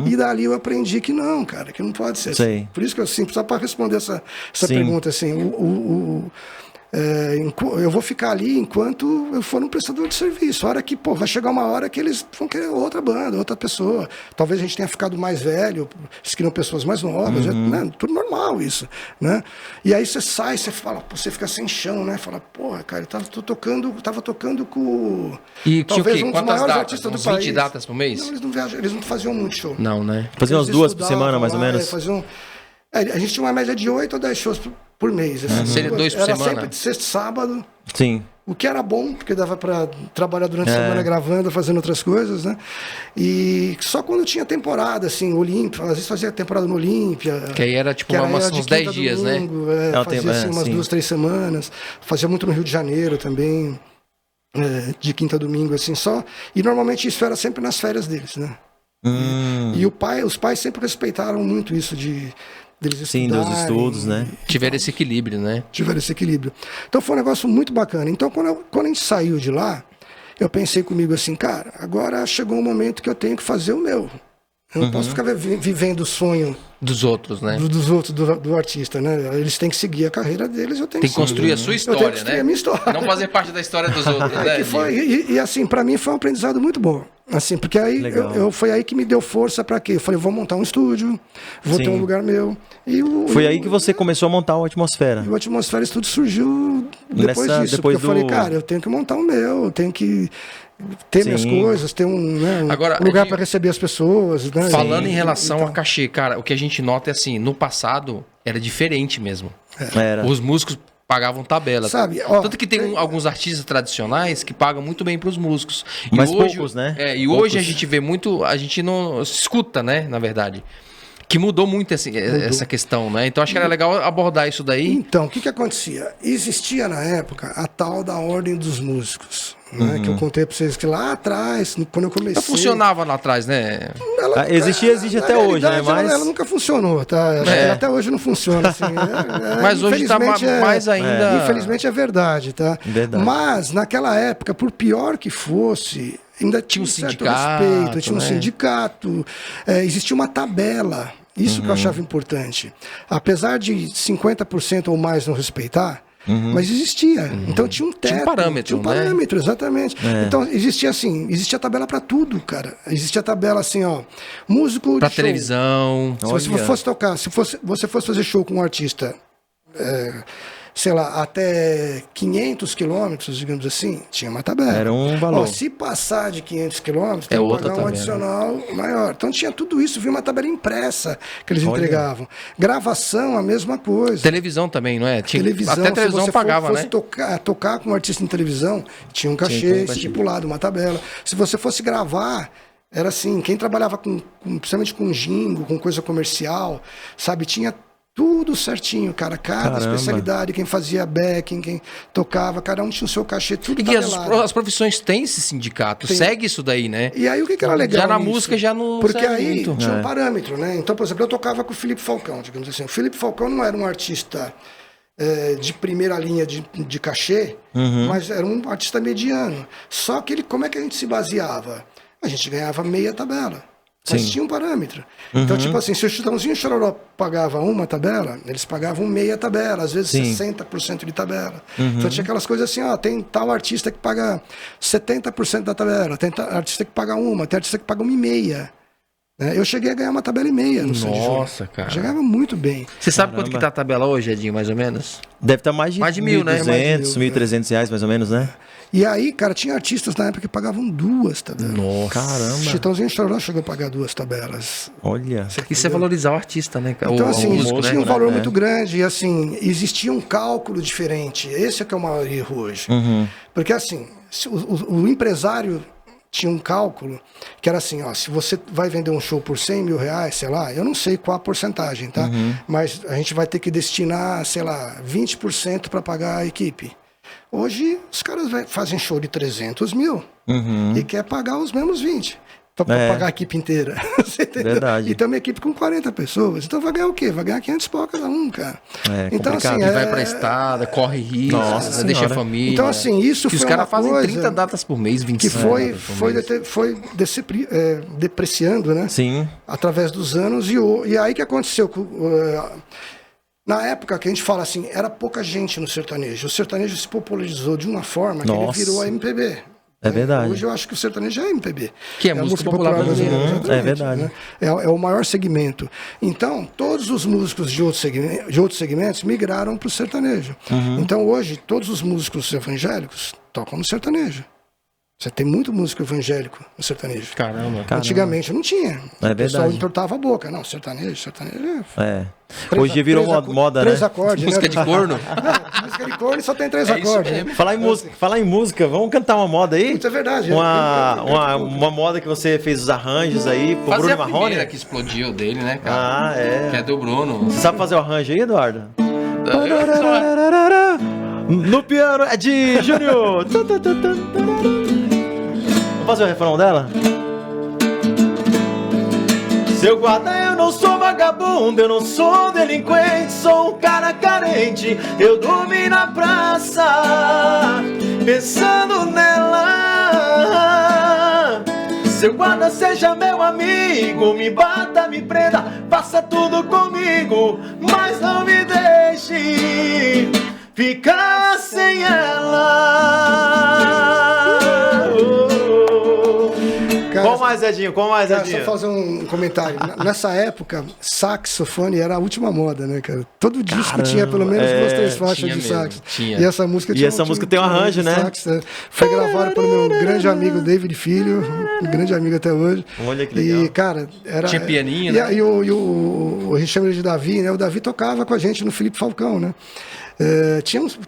S3: E dali eu aprendi que não, cara, que não pode ser assim.
S4: Sei.
S3: Por isso que eu, assim, só para responder essa
S4: Sim.
S3: pergunta, assim, eu vou ficar ali enquanto eu for um prestador de serviço. A hora que, pô, vai chegar uma hora que eles vão querer outra banda, outra pessoa. Talvez a gente tenha ficado mais velho, eles queriam pessoas mais novas, né? Tudo normal isso, né? E aí você sai, você fala, pô, você fica sem chão, né? Fala, porra, cara, tava tocando com
S2: E tinha o
S3: talvez
S2: quê?
S3: um dos
S2: Quantas
S3: maiores
S2: datas?
S3: artistas do
S2: Uns 20
S3: país.
S2: datas por mês?
S3: Não, eles não faziam muito show.
S2: Não, né?
S4: Faziam umas
S3: Eles
S4: 2 por
S3: estudavam
S4: semana, mais ou
S3: lá,
S4: menos?
S3: A gente tinha uma média de 8 ou 10 shows por mês. Assim.
S2: Seria 2 por
S3: era
S2: semana?
S3: sempre de sexta e sábado.
S4: Sim.
S3: O que era bom, porque dava para trabalhar durante a semana gravando, fazendo outras coisas, né? E só quando tinha temporada, assim, Olímpia, às vezes fazia temporada no Olímpia.
S2: Que aí era tipo
S3: era
S2: uns 10 dias,
S3: domingo,
S2: né?
S3: Fazia assim, umas 2, 3 semanas. Fazia muito no Rio de Janeiro também, de quinta a domingo, assim, só. E normalmente isso era sempre nas férias deles, né? E os pais sempre respeitaram muito isso deles
S4: Sim, dos
S3: estudarem,
S4: estudos, né?
S2: Tiveram esse equilíbrio, né?
S3: Tiveram esse equilíbrio. Então foi um negócio muito bacana. Então quando a gente saiu de lá, eu pensei comigo assim, cara, agora chegou um momento que eu tenho que fazer o meu. Eu não posso ficar vivendo o sonho
S2: Dos outros, né?
S3: dos outros, do artista, né? Eles têm que seguir a carreira deles, eu tenho
S2: Tem que construir a sua
S3: eu tenho
S2: história,
S3: que construir
S2: né?
S3: a minha história.
S2: Não fazer parte da história dos outros, né?
S3: Que foi, e assim, pra mim foi um aprendizado muito bom. Assim, porque aí foi aí que me deu força pra quê? Eu falei, vou montar um estúdio, vou ter um lugar meu.
S4: Foi aí que você começou a montar o Atmosfera.
S3: E o Atmosfera Studio surgiu depois disso. Porque eu falei, cara, eu tenho que montar o meu, eu tenho que ter minhas coisas, ter um lugar para receber as pessoas. Né?
S2: Falando em relação a cachê, cara, o que a gente nota é assim, no passado era diferente mesmo.
S4: Era.
S2: Os músicos pagavam tabela.
S3: Sabe,
S2: Tanto que tem alguns artistas tradicionais que pagam muito bem para os músicos.
S4: Mas
S2: hoje,
S4: poucos, né?
S2: E hoje a gente vê muito, a gente não escuta, né, na verdade. Que mudou muito essa questão, né? Então acho que era legal abordar isso daí.
S3: Então, o que acontecia? Existia na época a tal da Ordem dos Músicos, né? Que eu contei para vocês que lá atrás, quando eu comecei...
S2: Não funcionava lá atrás, né?
S4: Existe até hoje, né? Mas
S3: ela nunca funcionou, tá? Até hoje não funciona, assim.
S2: Mas hoje está mais ainda...
S3: Infelizmente é verdade, tá?
S4: Verdade.
S3: Mas, naquela época, por pior que fosse... Ainda tinha um certo respeito, tinha um sindicato, existia uma tabela. Isso que eu achava importante. Apesar de 50% ou mais não respeitar, mas existia. Então tinha um teto.
S2: Tinha um parâmetro,
S3: tinha um parâmetro, exatamente. Então existia assim, existia tabela para tudo, cara. Existia tabela assim, ó, músico
S2: pra
S3: de show.
S2: Televisão.
S3: Se você fosse tocar, se você fosse fazer show com um artista, sei lá, até 500 quilômetros, digamos assim, tinha uma tabela.
S4: Era um valor.
S3: Ó, se passar de 500 quilômetros, tem que
S2: outra
S3: pagar um
S2: tabela.
S3: adicional maior. Então tinha tudo isso, vinha uma tabela impressa que eles entregavam. Gravação, a mesma coisa.
S2: Televisão também, não é?
S3: Televisão,
S2: até televisão
S3: se você
S2: pagava,
S3: fosse
S2: né?
S3: tocar com um artista em televisão, tinha um cachê estipulado, uma tabela. Se você fosse gravar, era assim, quem trabalhava principalmente com jingle, com coisa comercial, sabe, tinha tudo certinho, cara. Cada especialidade, quem fazia backing, quem tocava, cada um tinha o seu cachê, tudo
S2: E
S3: tabelado.
S2: as profissões têm esse sindicato, segue isso daí, né?
S3: E aí o que era legal
S2: Já na
S3: nisso?
S2: música já não
S3: Porque
S2: serve
S3: aí
S2: muito.
S3: tinha um parâmetro, né? Então, por exemplo, eu tocava com o Felipe Falcão, digamos assim. O Felipe Falcão não era um artista de primeira linha de cachê, mas era um artista mediano. Só que como é que a gente se baseava? A gente ganhava meia tabela. Mas tinha um parâmetro. Então, tipo assim, se o Chitãozinho e o Chororó pagava uma tabela, eles pagavam meia tabela, às vezes 60% de tabela. Então tinha aquelas coisas assim, ó, tem tal artista que paga 70% da tabela, tem artista que paga uma, tem artista que paga 1,5. Eu cheguei a ganhar uma tabela e meia no Sandy Júnior.
S2: Nossa, cara.
S3: Eu ganhava muito bem.
S2: Você sabe quanto que tá a tabela hoje, Edinho, mais ou menos?
S4: Deve estar mais de
S2: 1.000, né?
S4: 1.200, 1.300 reais, mais ou menos, né?
S3: E aí, cara, tinha artistas na época que pagavam 2 tabelas.
S2: Nossa.
S4: Caramba.
S3: Chitãozinho e Chororó chegou a pagar 2 tabelas.
S4: Olha.
S2: Isso é valorizar o artista, né?
S3: Então, assim,
S2: músico,
S3: tinha
S2: né?
S3: um valor muito grande. E, assim, existia um cálculo diferente. Esse é que é o maior erro hoje. Porque, assim, o empresário tinha um cálculo que era assim, ó, se você vai vender um show por 100 mil reais, sei lá, eu não sei qual a porcentagem, tá? Mas a gente vai ter que destinar, sei lá, 20% para pagar a equipe. Hoje, os caras fazem show de 300 mil e quer pagar os mesmos 20 para pagar a equipe inteira. Você entendeu?
S4: Verdade.
S3: E tem uma equipe com 40 pessoas. Então vai ganhar o quê? Vai ganhar 500 pau cada um, cara. Então, assim,
S2: E vai pra estrada, corre risco,
S4: Nossa
S2: deixa a
S4: Senhora.
S2: família.
S3: Então, assim, isso
S2: que
S3: foi
S2: os caras
S3: uma
S2: fazem
S3: coisa
S2: 30 datas por mês, 25
S3: que
S2: datas por mês.
S3: foi depreciando, né?
S4: Sim.
S3: Através dos anos. E aí que aconteceu? Na época que a gente fala assim, era pouca gente no sertanejo. O sertanejo se popularizou de uma forma que ele virou a MPB.
S4: É verdade.
S3: Hoje eu acho que o sertanejo é MPB.
S2: Que é a música popular brasileira.
S3: Exatamente,
S4: É verdade.
S3: né? É o maior segmento. Então, todos os músicos de outros segmentos migraram para o sertanejo. Então, hoje, todos os músicos evangélicos tocam no sertanejo. Você tem muito músico evangélico no sertanejo.
S2: Caramba.
S3: Antigamente não tinha.
S4: É
S3: O pessoal
S4: verdade.
S3: entortava a boca. Não, sertanejo
S4: É. Hoje virou moda,
S3: três
S4: né?
S3: acordes,
S2: Música
S3: né?
S2: de corno?
S3: Não, música de corno só tem 3
S2: É isso
S3: acordes.
S2: mesmo.
S3: Né?
S4: Falar em música, vamos cantar uma moda aí?
S3: Isso é verdade.
S4: Uma moda que você fez os arranjos aí pro
S2: Fazer
S4: Bruno
S2: a
S4: Marrone.
S2: primeira que explodiu dele, né, cara?
S4: Ah, é.
S2: Que é do Bruno.
S4: Você sabe fazer o arranjo aí, Eduardo?
S2: Eu
S4: No piano é de Júnior. Vamos fazer o refrão dela? Seu guarda, eu não sou vagabundo, eu não sou delinquente, sou um cara carente. Eu dormi na praça, pensando nela. Seu guarda, seja meu amigo, me bata, me prenda, faça tudo comigo, mas não me deixe ficar sem ela.
S3: Cara,
S4: Qual mais, Edinho? Qual mais,
S3: Cara,
S4: Edinho?
S3: só fazer um comentário. Nessa época, saxofone era a última moda, né, cara? Todo disco tinha pelo menos 2, 3 faixas
S2: tinha
S3: de
S2: mesmo,
S3: sax.
S2: tinha.
S3: E essa música
S4: E essa música tem um arranjo, né?
S3: Sax, né? Foi gravada pelo meu grande amigo David Filho, um grande amigo até hoje.
S4: Olha que legal.
S3: E, cara, era.
S2: Tinha pianinho,
S3: e,
S2: né?
S3: E a gente chama ele de Davi, né? O Davi tocava com a gente no Felipe Falcão, né?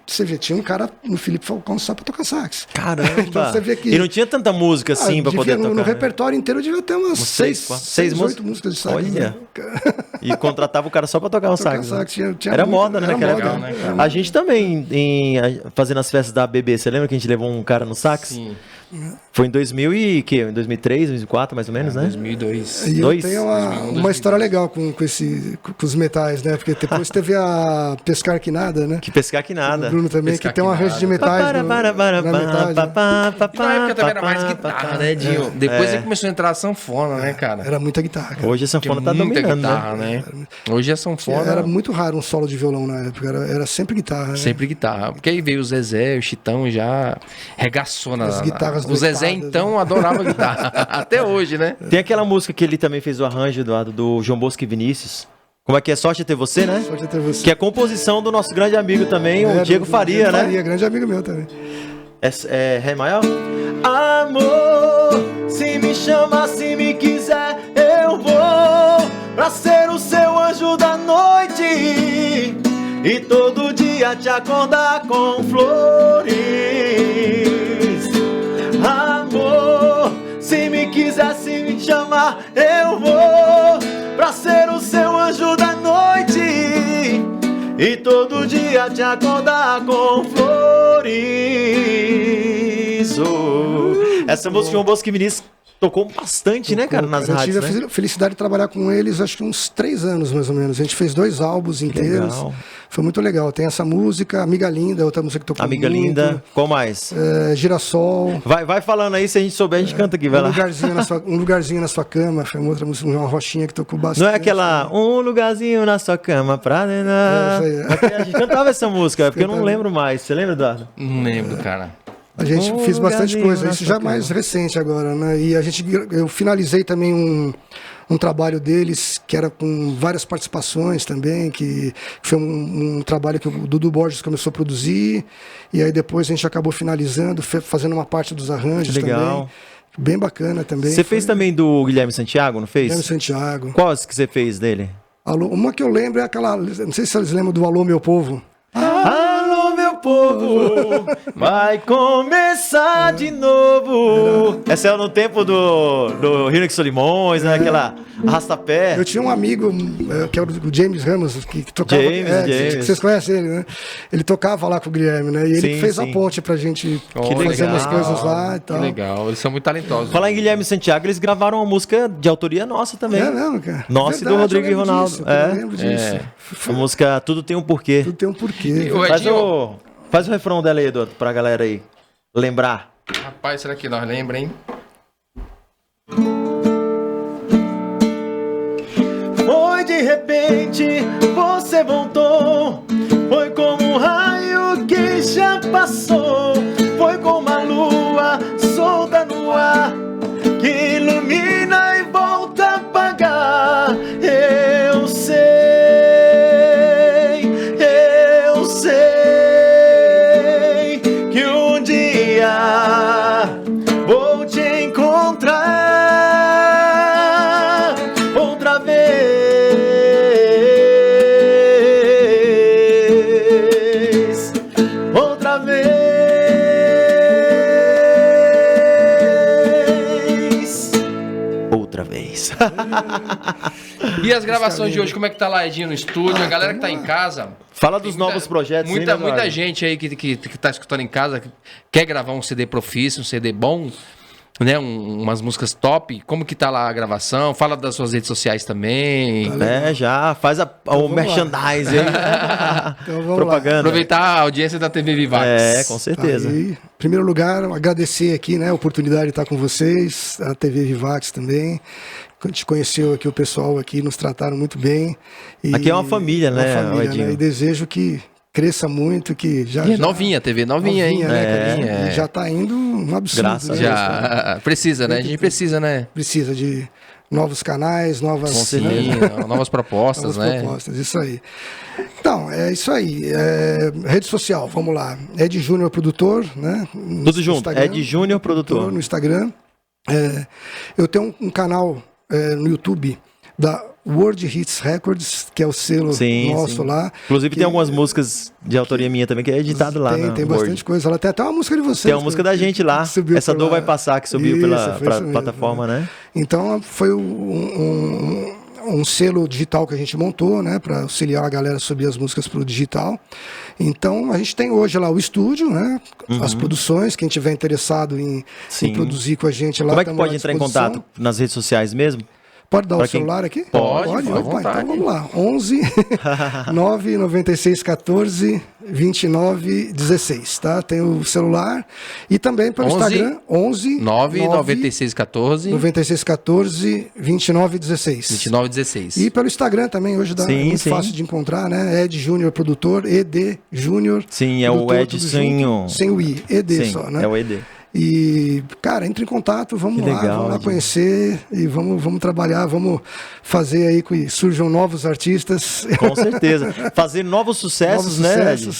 S3: Você vê, tinha um cara no Felipe Falcão só pra tocar sax.
S4: Caramba!
S3: Então você vê que.
S4: E não tinha tanta música assim pra poder tocar.
S3: No
S4: né?
S3: repertório inteiro devia ter umas 6, 8 músicas de sax.
S4: Olha.
S3: Né?
S4: E contratava o cara só pra tocar um sax.
S3: sax,
S4: né?
S3: tinha
S4: Era
S3: muito,
S4: moda, né?
S3: era
S4: Naquela
S3: moda,
S4: época.
S2: né,
S3: cara?
S4: A gente também, fazendo as festas da BB, você lembra que a gente levou um cara no sax?
S2: Sim.
S4: Foi em 2000 e quê? Em 2003, 2004, mais ou menos, né?
S2: 2002.
S3: E eu
S4: Dois?
S3: tenho uma história legal com os metais, né? Porque depois teve a Pescar Que Nada, né?
S4: Que pescar que
S3: O
S4: nada.
S3: Bruno também,
S2: Pescar
S3: que tem um
S2: Que
S3: arranjo de
S2: Nada.
S3: metais na metade. Né?
S2: E na época também era mais guitarra, né, Dinho? Depois aí começou a entrar a sanfona, né, cara?
S3: Era muita guitarra. Cara.
S4: Hoje a sanfona tá
S2: muita
S4: dominando,
S2: guitarra,
S4: né?
S2: né? Hoje a sanfona...
S3: Era muito raro um solo de violão na época, era sempre guitarra. Né?
S2: Sempre guitarra. Porque aí veio o Zezé, o Chitão já regaçou na...
S3: As guitarras
S2: O Zezé,
S3: doitadas,
S2: então, adorava guitarra. Até hoje, né?
S4: Tem aquela música que ele também fez o arranjo, Eduardo, do João Bosco e Vinícius. Como é que é? Sorte ter você, né?
S3: Sorte ter você.
S4: Que é composição do nosso grande amigo também, o Diego Faria,
S3: Diego
S4: né?
S3: Faria, grande amigo meu também.
S4: É Ré maior? Amor, se me chama, se me quiser, eu vou pra ser o seu anjo da noite e todo dia te acordar com flores. Amor, se me quiser, se me chamar, eu vou pra ser o seu anjo da noite e todo dia te acordar com flores. Oh. Essa música de João Bosco e Vinícius tocou bastante, né, cara, nas rádios,
S3: Eu tive
S4: né?
S3: a felicidade de trabalhar com eles, acho que uns 3 anos, mais ou menos. A gente fez 2 álbuns inteiros.
S4: legal.
S3: Foi muito legal. Tem essa música, Amiga Linda, outra música que tocou
S4: Amiga
S3: muito.
S4: Linda, qual mais?
S3: Girassol.
S4: Vai falando aí, se a gente souber, a gente canta aqui, vai lá.
S3: Um lugarzinho na sua cama, foi uma outra música, uma rochinha que tocou bastante.
S4: Não é aquela um lugarzinho na sua cama pra danar.
S3: É, isso aí.
S4: A gente cantava essa música, porque eu não lembro mais. Você lembra, Eduardo?
S2: Não lembro, cara.
S3: A gente
S4: Um
S3: fez bastante
S4: lugarzinho
S3: coisa,
S4: na
S3: isso
S4: sua
S3: já mais recente agora, né? E eu finalizei também um trabalho deles, que era com várias participações também, que foi um trabalho que o Dudu Borges começou a produzir, e aí depois a gente acabou finalizando, fazendo uma parte dos arranjos
S4: Legal.
S3: também. Bem bacana também.
S4: Você fez também do Guilherme Santiago, não fez?
S3: Guilherme Santiago.
S4: Quais que você fez dele?
S3: Uma que eu lembro é aquela, não sei se vocês lembram do Alô Meu Povo.
S4: Alô, meu povo, vai começar de novo. Essa é no tempo do Rio de Solimões, né? Aquela arrastapé.
S3: Eu tinha um amigo, que é o James Ramos, que tocava...
S4: James.
S3: Que vocês conhecem ele, né? Ele tocava lá com o Guilherme, né? E ele
S4: Sim,
S3: fez
S4: sim.
S3: a ponte pra gente
S2: Que
S3: fazer
S2: legal.
S3: umas coisas lá e
S2: Que
S3: tal.
S2: legal. Eles são muito talentosos.
S4: Falar em Guilherme Santiago, eles gravaram uma música de autoria nossa também.
S3: É mesmo, cara?
S4: Nossa, e do Rodrigo e Ronaldo.
S3: Eu lembro disso.
S4: A música Tudo Tem um Porquê.
S3: Tudo tem um porquê.
S2: Ô, Edinho,
S4: Faz o refrão dela aí, Eduardo, pra galera aí lembrar.
S2: rapaz, será que nós lembra, hein?
S4: Foi de repente,
S1: você voltou. Foi como um raio que já passou. Foi como a lua solta no ar, que ilumina e volta a apagar. Eu sei que um dia vou te encontrar outra vez, outra vez,
S4: Outra vez.
S2: E as gravações de hoje, como é que tá lá, Edinho, no estúdio? A galera que tá em casa...
S4: Fala dos novos projetos.
S2: Muita,
S4: aí, né,
S2: muita
S4: Eduardo?
S2: gente aí que tá escutando em casa, quer gravar um CD profício, um CD bom, né? Umas músicas top. Como que tá lá a gravação? Fala das suas redes sociais também.
S4: Já faz o
S3: vamos lá.
S4: merchandise aí.
S3: Então vamos
S4: Propaganda.
S2: Aproveitar a audiência da TV Vivax.
S4: Com certeza.
S3: Aí, em primeiro lugar, agradecer aqui, né, a oportunidade de estar com vocês, a TV Vivax também. A gente conheceu aqui o pessoal aqui, nos trataram muito bem. E
S4: Aqui é uma família, né, Edinho?
S3: né? E desejo que cresça muito, que já...
S2: E é novinha, TV novinha, hein?
S3: né? E já está indo um absurdo.
S4: Graças a
S3: né?
S4: Deus.
S2: Já precisa, né? A gente precisa, né?
S3: Precisa de novos canais, novas...
S4: Com certeza.
S2: Sim, novas propostas,
S3: Novas
S2: né?
S3: propostas, isso aí. Então, é isso aí. Rede social, vamos lá. Ed Júnior Produtor, né?
S4: Tudo junto. Ed Júnior Produtor.
S3: No Instagram. Eu tenho um canal no YouTube da World Hits Records, que é o selo nosso lá.
S4: Inclusive tem algumas músicas de autoria minha também que é editado lá.
S3: Tem bastante coisa. Ela tem até uma música de vocês.
S4: Tem uma música da gente lá. Essa Dor Vai Passar, que subiu pela plataforma, né?
S3: Então foi um selo digital que a gente montou, né, para auxiliar a galera a subir as músicas para o digital. Então a gente tem hoje lá o estúdio, né, as produções, quem tiver interessado em produzir com a gente lá.
S4: Como é que pode entrar em contato? Nas redes sociais mesmo?
S3: Pode dar o celular aqui?
S2: Pode, à
S3: Opa,
S2: vontade.
S3: então vamos lá. 11 9 96 14 29 16, tá? Tem o celular e também pelo Instagram 11
S2: 9 96 14
S3: 96 14 29 16.
S2: 29 16.
S3: E pelo Instagram também, hoje é muito
S4: sim.
S3: fácil de encontrar, né? Ed Júnior Produtor, ED Júnior.
S4: Sim, é
S3: produtor,
S4: o Ed sem
S3: o I, ED
S4: sim,
S3: só, né?
S4: é o ED.
S3: E, cara, entre em contato, vamos lá conhecer e vamos trabalhar, vamos fazer aí que surjam novos artistas.
S4: Com certeza. Fazer novos sucessos, né, Ed?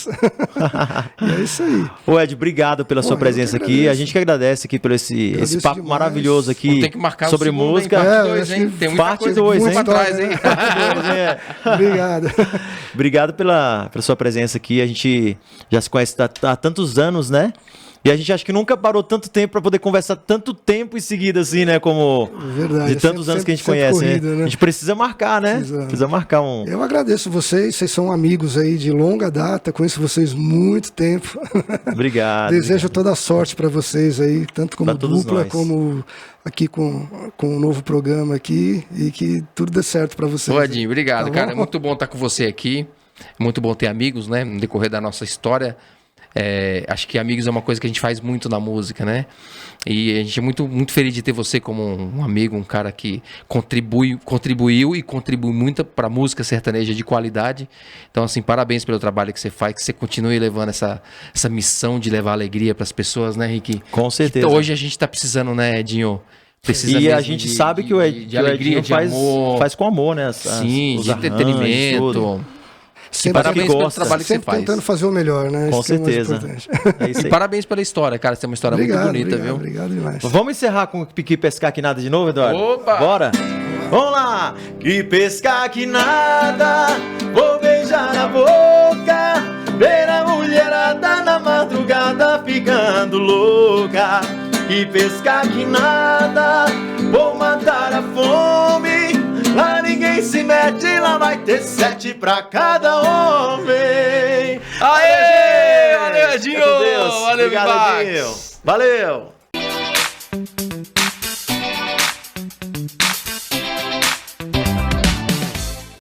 S3: E é isso aí.
S4: Ô, Ed, obrigado pela sua presença aqui. A gente que agradece aqui por esse papo
S3: demais.
S4: maravilhoso aqui
S2: Tem que marcar
S4: sobre
S2: o segundo,
S4: música.
S2: hein? Parte 2, hein? Tem muita
S4: Parte
S2: coisa
S4: 2, hein?
S2: pra trás, hein?
S3: Obrigado.
S4: Obrigado pela sua presença aqui. A gente já se conhece há tantos anos, né? E a gente acha que nunca parou tanto tempo para poder conversar tanto tempo em seguida, assim, né? Como
S3: Verdade,
S4: de tantos anos que a gente conhece,
S3: corrido,
S4: né?
S3: né?
S4: A gente precisa marcar, né? Precisa marcar um...
S3: Eu agradeço vocês são amigos aí de longa data, conheço vocês muito tempo.
S4: Obrigado.
S3: Desejo toda a sorte para vocês aí, tanto como dupla, como aqui com o novo programa aqui, e que tudo dê certo para vocês.
S2: Ô, Edinho, obrigado,
S3: Tá
S2: cara.
S3: bom?
S2: É muito bom estar com você aqui. É muito bom ter amigos, né? No decorrer da nossa história. Acho que amigos é uma coisa que a gente faz muito na música, né? E a gente é muito, muito feliz de ter você como um amigo, um cara que contribuiu e contribui muito para a música sertaneja de qualidade. Então, assim, parabéns pelo trabalho que você faz, que você continue levando essa missão de levar alegria para as pessoas, né, Rick?
S4: Com certeza.
S2: Hoje a gente tá precisando, né, Edinho? Precisa
S4: e
S2: mesmo
S4: a gente sabe que o
S2: alegria, de amor.
S4: faz com amor, né?
S2: Sim,
S4: os
S2: de entretenimento.
S3: Sempre
S2: Parabéns pelo trabalho que você faz.
S3: Tentando fazer o melhor, né?
S4: Com
S3: Isso que é o mais
S4: certeza.
S3: importante.
S4: É isso
S2: E
S4: aí.
S2: parabéns pela história, cara. Você tem uma história muito bonita, viu?
S3: Obrigado demais.
S4: Vamos encerrar com o Piqui Pescar Que Nada de novo, Eduardo?
S2: Opa!
S4: Bora! Vamos lá!
S1: Que pescar que nada, vou beijar na boca, ver a mulherada na madrugada ficando louca. Que pescar que nada, vou matar a fome, lá ninguém se mete, lá vai ter 7 pra cada homem.
S2: Aê! Valeu, Edinho!
S4: Meu Deus!
S2: Valeu,
S4: Obrigado,
S2: Vivax!
S4: Edinho! Valeu!